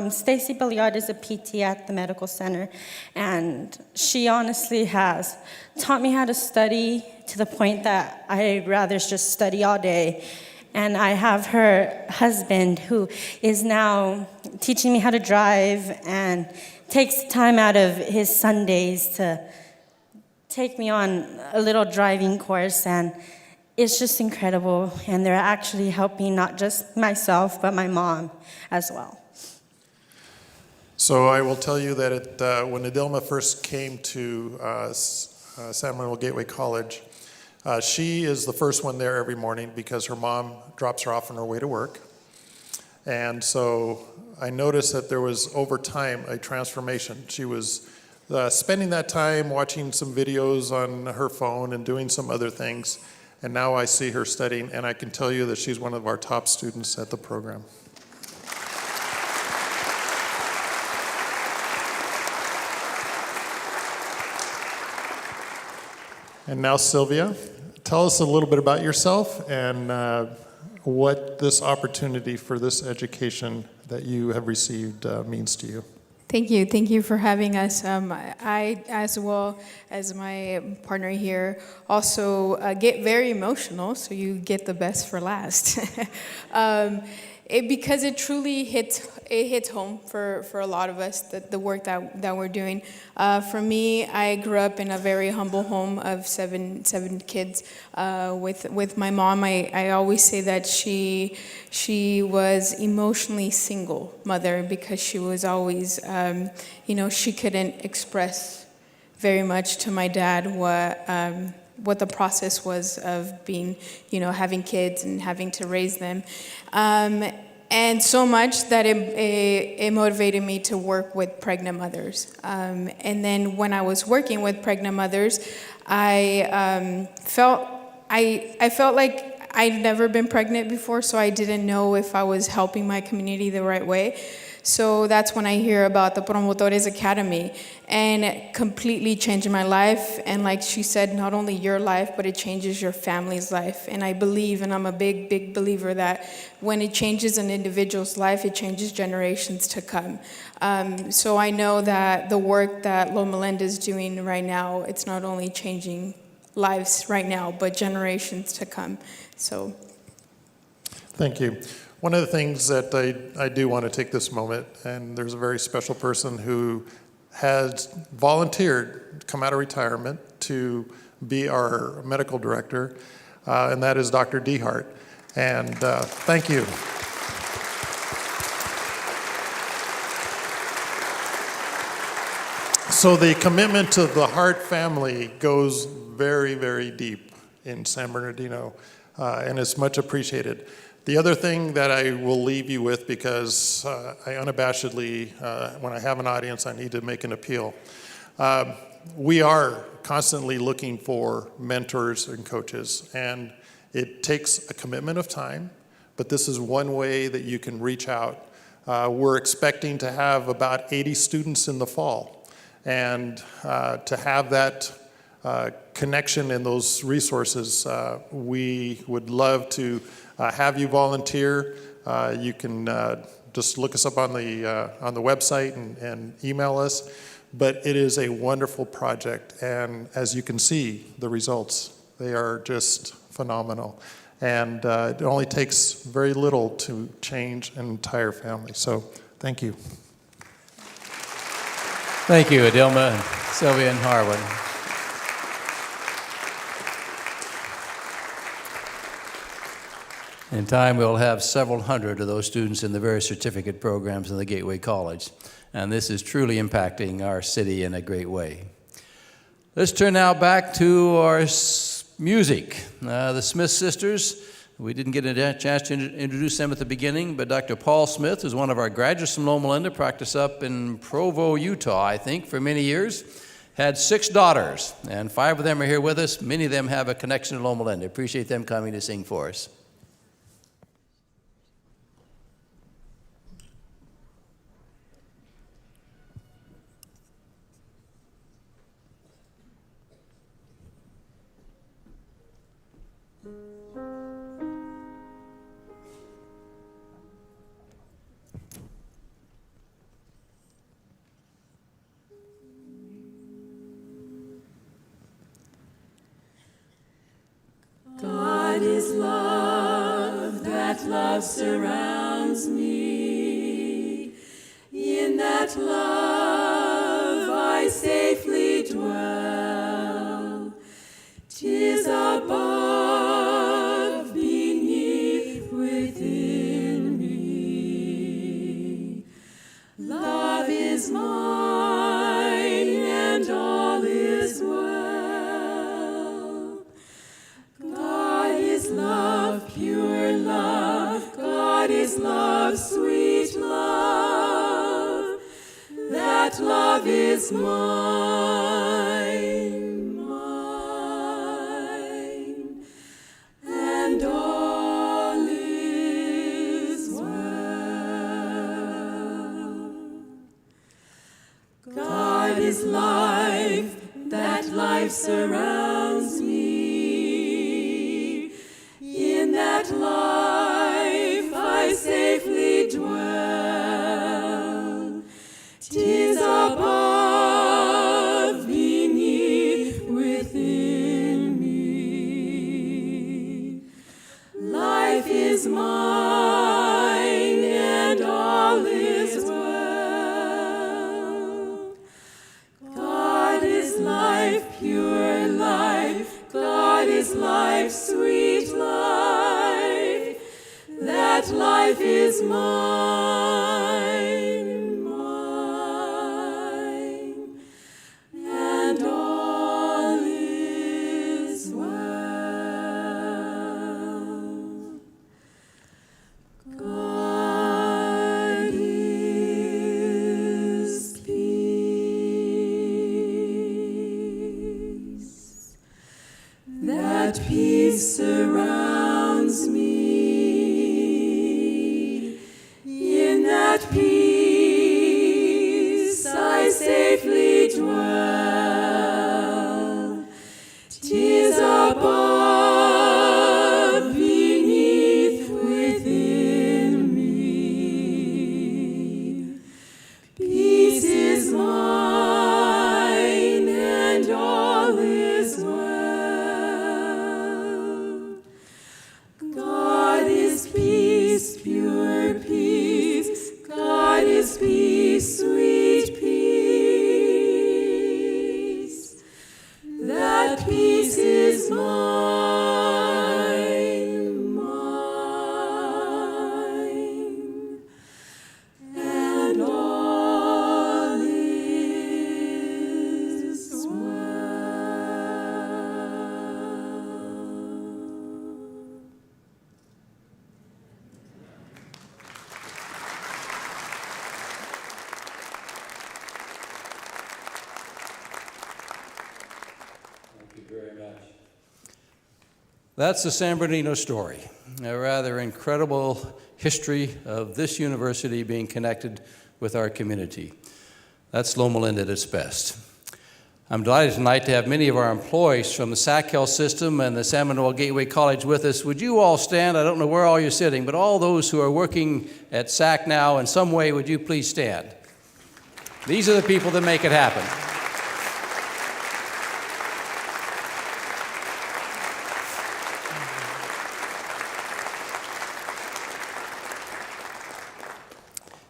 Stacy Billiard is a PT at the medical center, and she honestly has taught me how to study to the point that I'd rather just study all day. And I have her husband who is now teaching me how to drive and takes time out of his Sundays to take me on a little driving course, and it's just incredible. And they're actually helping not just myself, but my mom as well. So I will tell you that when Adilma first came to San Manuel Gateway College, she is the first one there every morning because her mom drops her off on her way to work. And so I noticed that there was, over time, a transformation. She was spending that time watching some videos on her phone and doing some other things. And now I see her studying, and I can tell you that she's one of our top students at the program. And now, Sylvia, tell us a little bit about yourself and what this opportunity for this education that you have received means to you. Thank you. Thank you for having us. I, as well as my partner here, also get very emotional, so you get the best for last. Because it truly hits home for a lot of us, the work that we're doing. For me, I grew up in a very humble home of seven kids. With my mom, I always say that she was emotionally single mother because she was always, she couldn't express very much to my dad what the process was of being, having kids and having to raise them. And so much that it motivated me to work with pregnant mothers. And then when I was working with pregnant mothers, I felt like I'd never been pregnant before, so I didn't know if I was helping my community the right way. So that's when I hear about the Promotores Academy, and it completely changed my life. And like she said, not only your life, but it changes your family's life. And I believe, and I'm a big, big believer, that when it changes an individual's life, it changes generations to come. So I know that the work that Loma Linda is doing right now, it's not only changing lives right now, but generations to come. So. Thank you. One of the things that I do want to take this moment, and there's a very special person who has volunteered to come out of retirement to be our medical director, and that is Dr. Dehart. And thank you. So the commitment to the Hart family goes very, very deep in San Bernardino, and it's much appreciated. The other thing that I will leave you with, because I unabashedly, when I have an audience, I need to make an appeal. We are constantly looking for mentors and coaches, and it takes a commitment of time, but this is one way that you can reach out. We're expecting to have about 80 students in the fall, and to have that connection and those resources, we would love to have you volunteer. You can just look us up on the website and email us. but it is a wonderful project, and as you can see, the results, they are just phenomenal. And it only takes very little to change an entire family. So thank you. Thank you, Adilma, and Sylvia, and Harwood. In time, we'll have several hundred of those students in the various certificate programs in the Gateway College. And this is truly impacting our city in a great way. Let's turn now back to our music. The Smith sisters, we didn't get a chance to introduce them at the beginning, but Dr. Paul Smith is one of our graduates from Loma Linda, practiced up in Provo, Utah, I think, for many years. Had 6 daughters, and 5 of them are here with us. Many of them have a connection to Loma Linda. Appreciate them coming to sing for us. God is love, that love surrounds me. In that love I safely dwell. 'Tis above, beneath, within me. Love is mine, and all is well. God is love, pure love. God is love, sweet love. That love is mine, mine, and all is well. God is life, that life surrounds me. In that life I safely dwell. 'Tis above, beneath, within me. Life is mine, and all is well. God is life, pure life. God is life, sweet life. That life is mine, mine, and all is well. God is peace. That peace surrounds me. In that peace I safely dwell. 'Tis above, beneath, within me. Peace is mine, and all is well. God is peace, pure peace. God is peace, sweet peace. That peace is mine, mine, and all is well. Thank you very much. That's the San Bernardino story, a rather incredible history of this university being connected with our community. That's Loma Linda at its best. I'm delighted tonight to have many of our employees from the SAC Health System and the San Manuel Gateway College with us. Would you all stand? I don't know where all you're sitting, but all those who are working at SAC now in some way, would you please stand? These are the people that make it happen.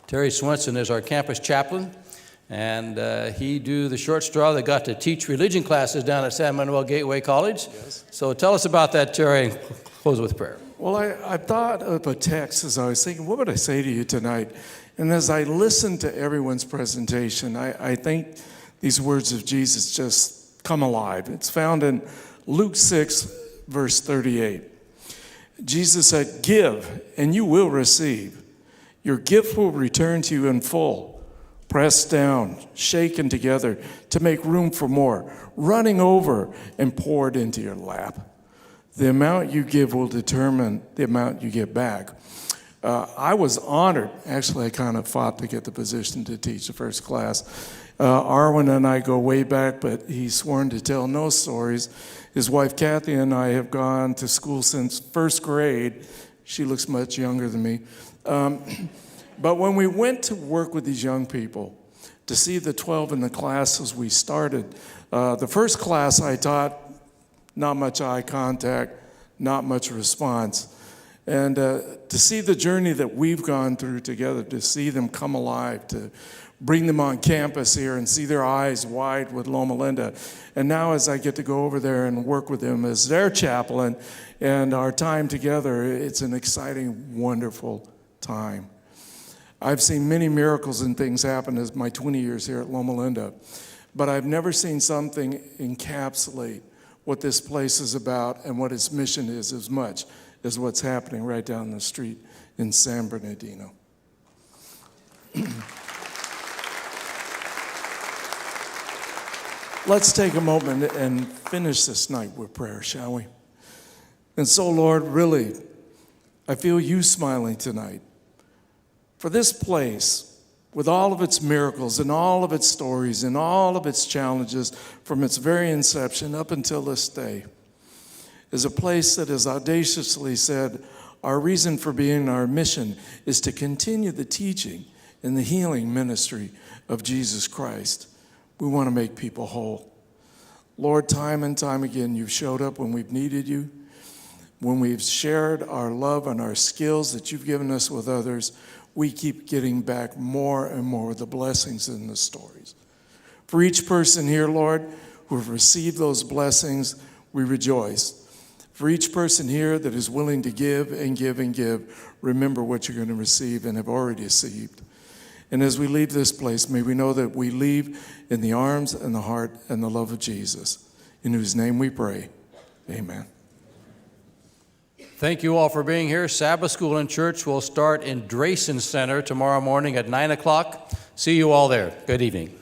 Terry Swenson is our campus chaplain, and he drew the short straw that got to teach religion classes down at San Manuel Gateway College. Yes. So tell us about that, Terry, and close with prayer. Well, I thought of a text as I was thinking, what would I say to you tonight? And as I listened to everyone's presentation, I think these words of Jesus just come alive. It's found in Luke 6, verse 38. Jesus said, "Give, and you will receive. Your gift will return to you in full, pressed down, shaken together to make room for more, running over and poured into your lap. The amount you give will determine the amount you get back." I was honored. Actually, I kind of fought to get the position to teach the first class. Arwen and I go way back, but he's sworn to tell no stories. His wife, Kathy, and I have gone to school since first grade. She looks much younger than me. But when we went to work with these young people, to see the 12 in the classes we started, the first class I taught, not much eye contact, not much response. And to see the journey that we've gone through together, to see them come alive, to bring them on campus here and see their eyes wide with Loma Linda. And now as I get to go over there and work with them as their chaplain and our time together, it's an exciting, wonderful time. I've seen many miracles and things happen as my 20 years here at Loma Linda, but I've never seen something encapsulate what this place is about and what its mission is as much as what's happening right down the street in San Bernardino. Let's take a moment and finish this night with prayer, shall we? And so, Lord, really, I feel you smiling tonight. For this place, with all of its miracles and all of its stories and all of its challenges from its very inception up until this day, is a place that has audaciously said, our reason for being, our mission, is to continue the teaching and the healing ministry of Jesus Christ. We want to make people whole. Lord, time and time again, you've showed up when we've needed you, when we've shared our love and our skills that you've given us with others. We keep getting back more and more of the blessings and the stories. For each person here, Lord, who have received those blessings, we rejoice. For each person here that is willing to give and give and give, remember what you're going to receive and have already received. And as we leave this place, may we know that we leave in the arms and the heart and the love of Jesus, in whose name we pray. Amen. Thank you all for being here. Sabbath School and Church will start in Drayson Center tomorrow morning at 9 o'clock. See you all there. Good evening.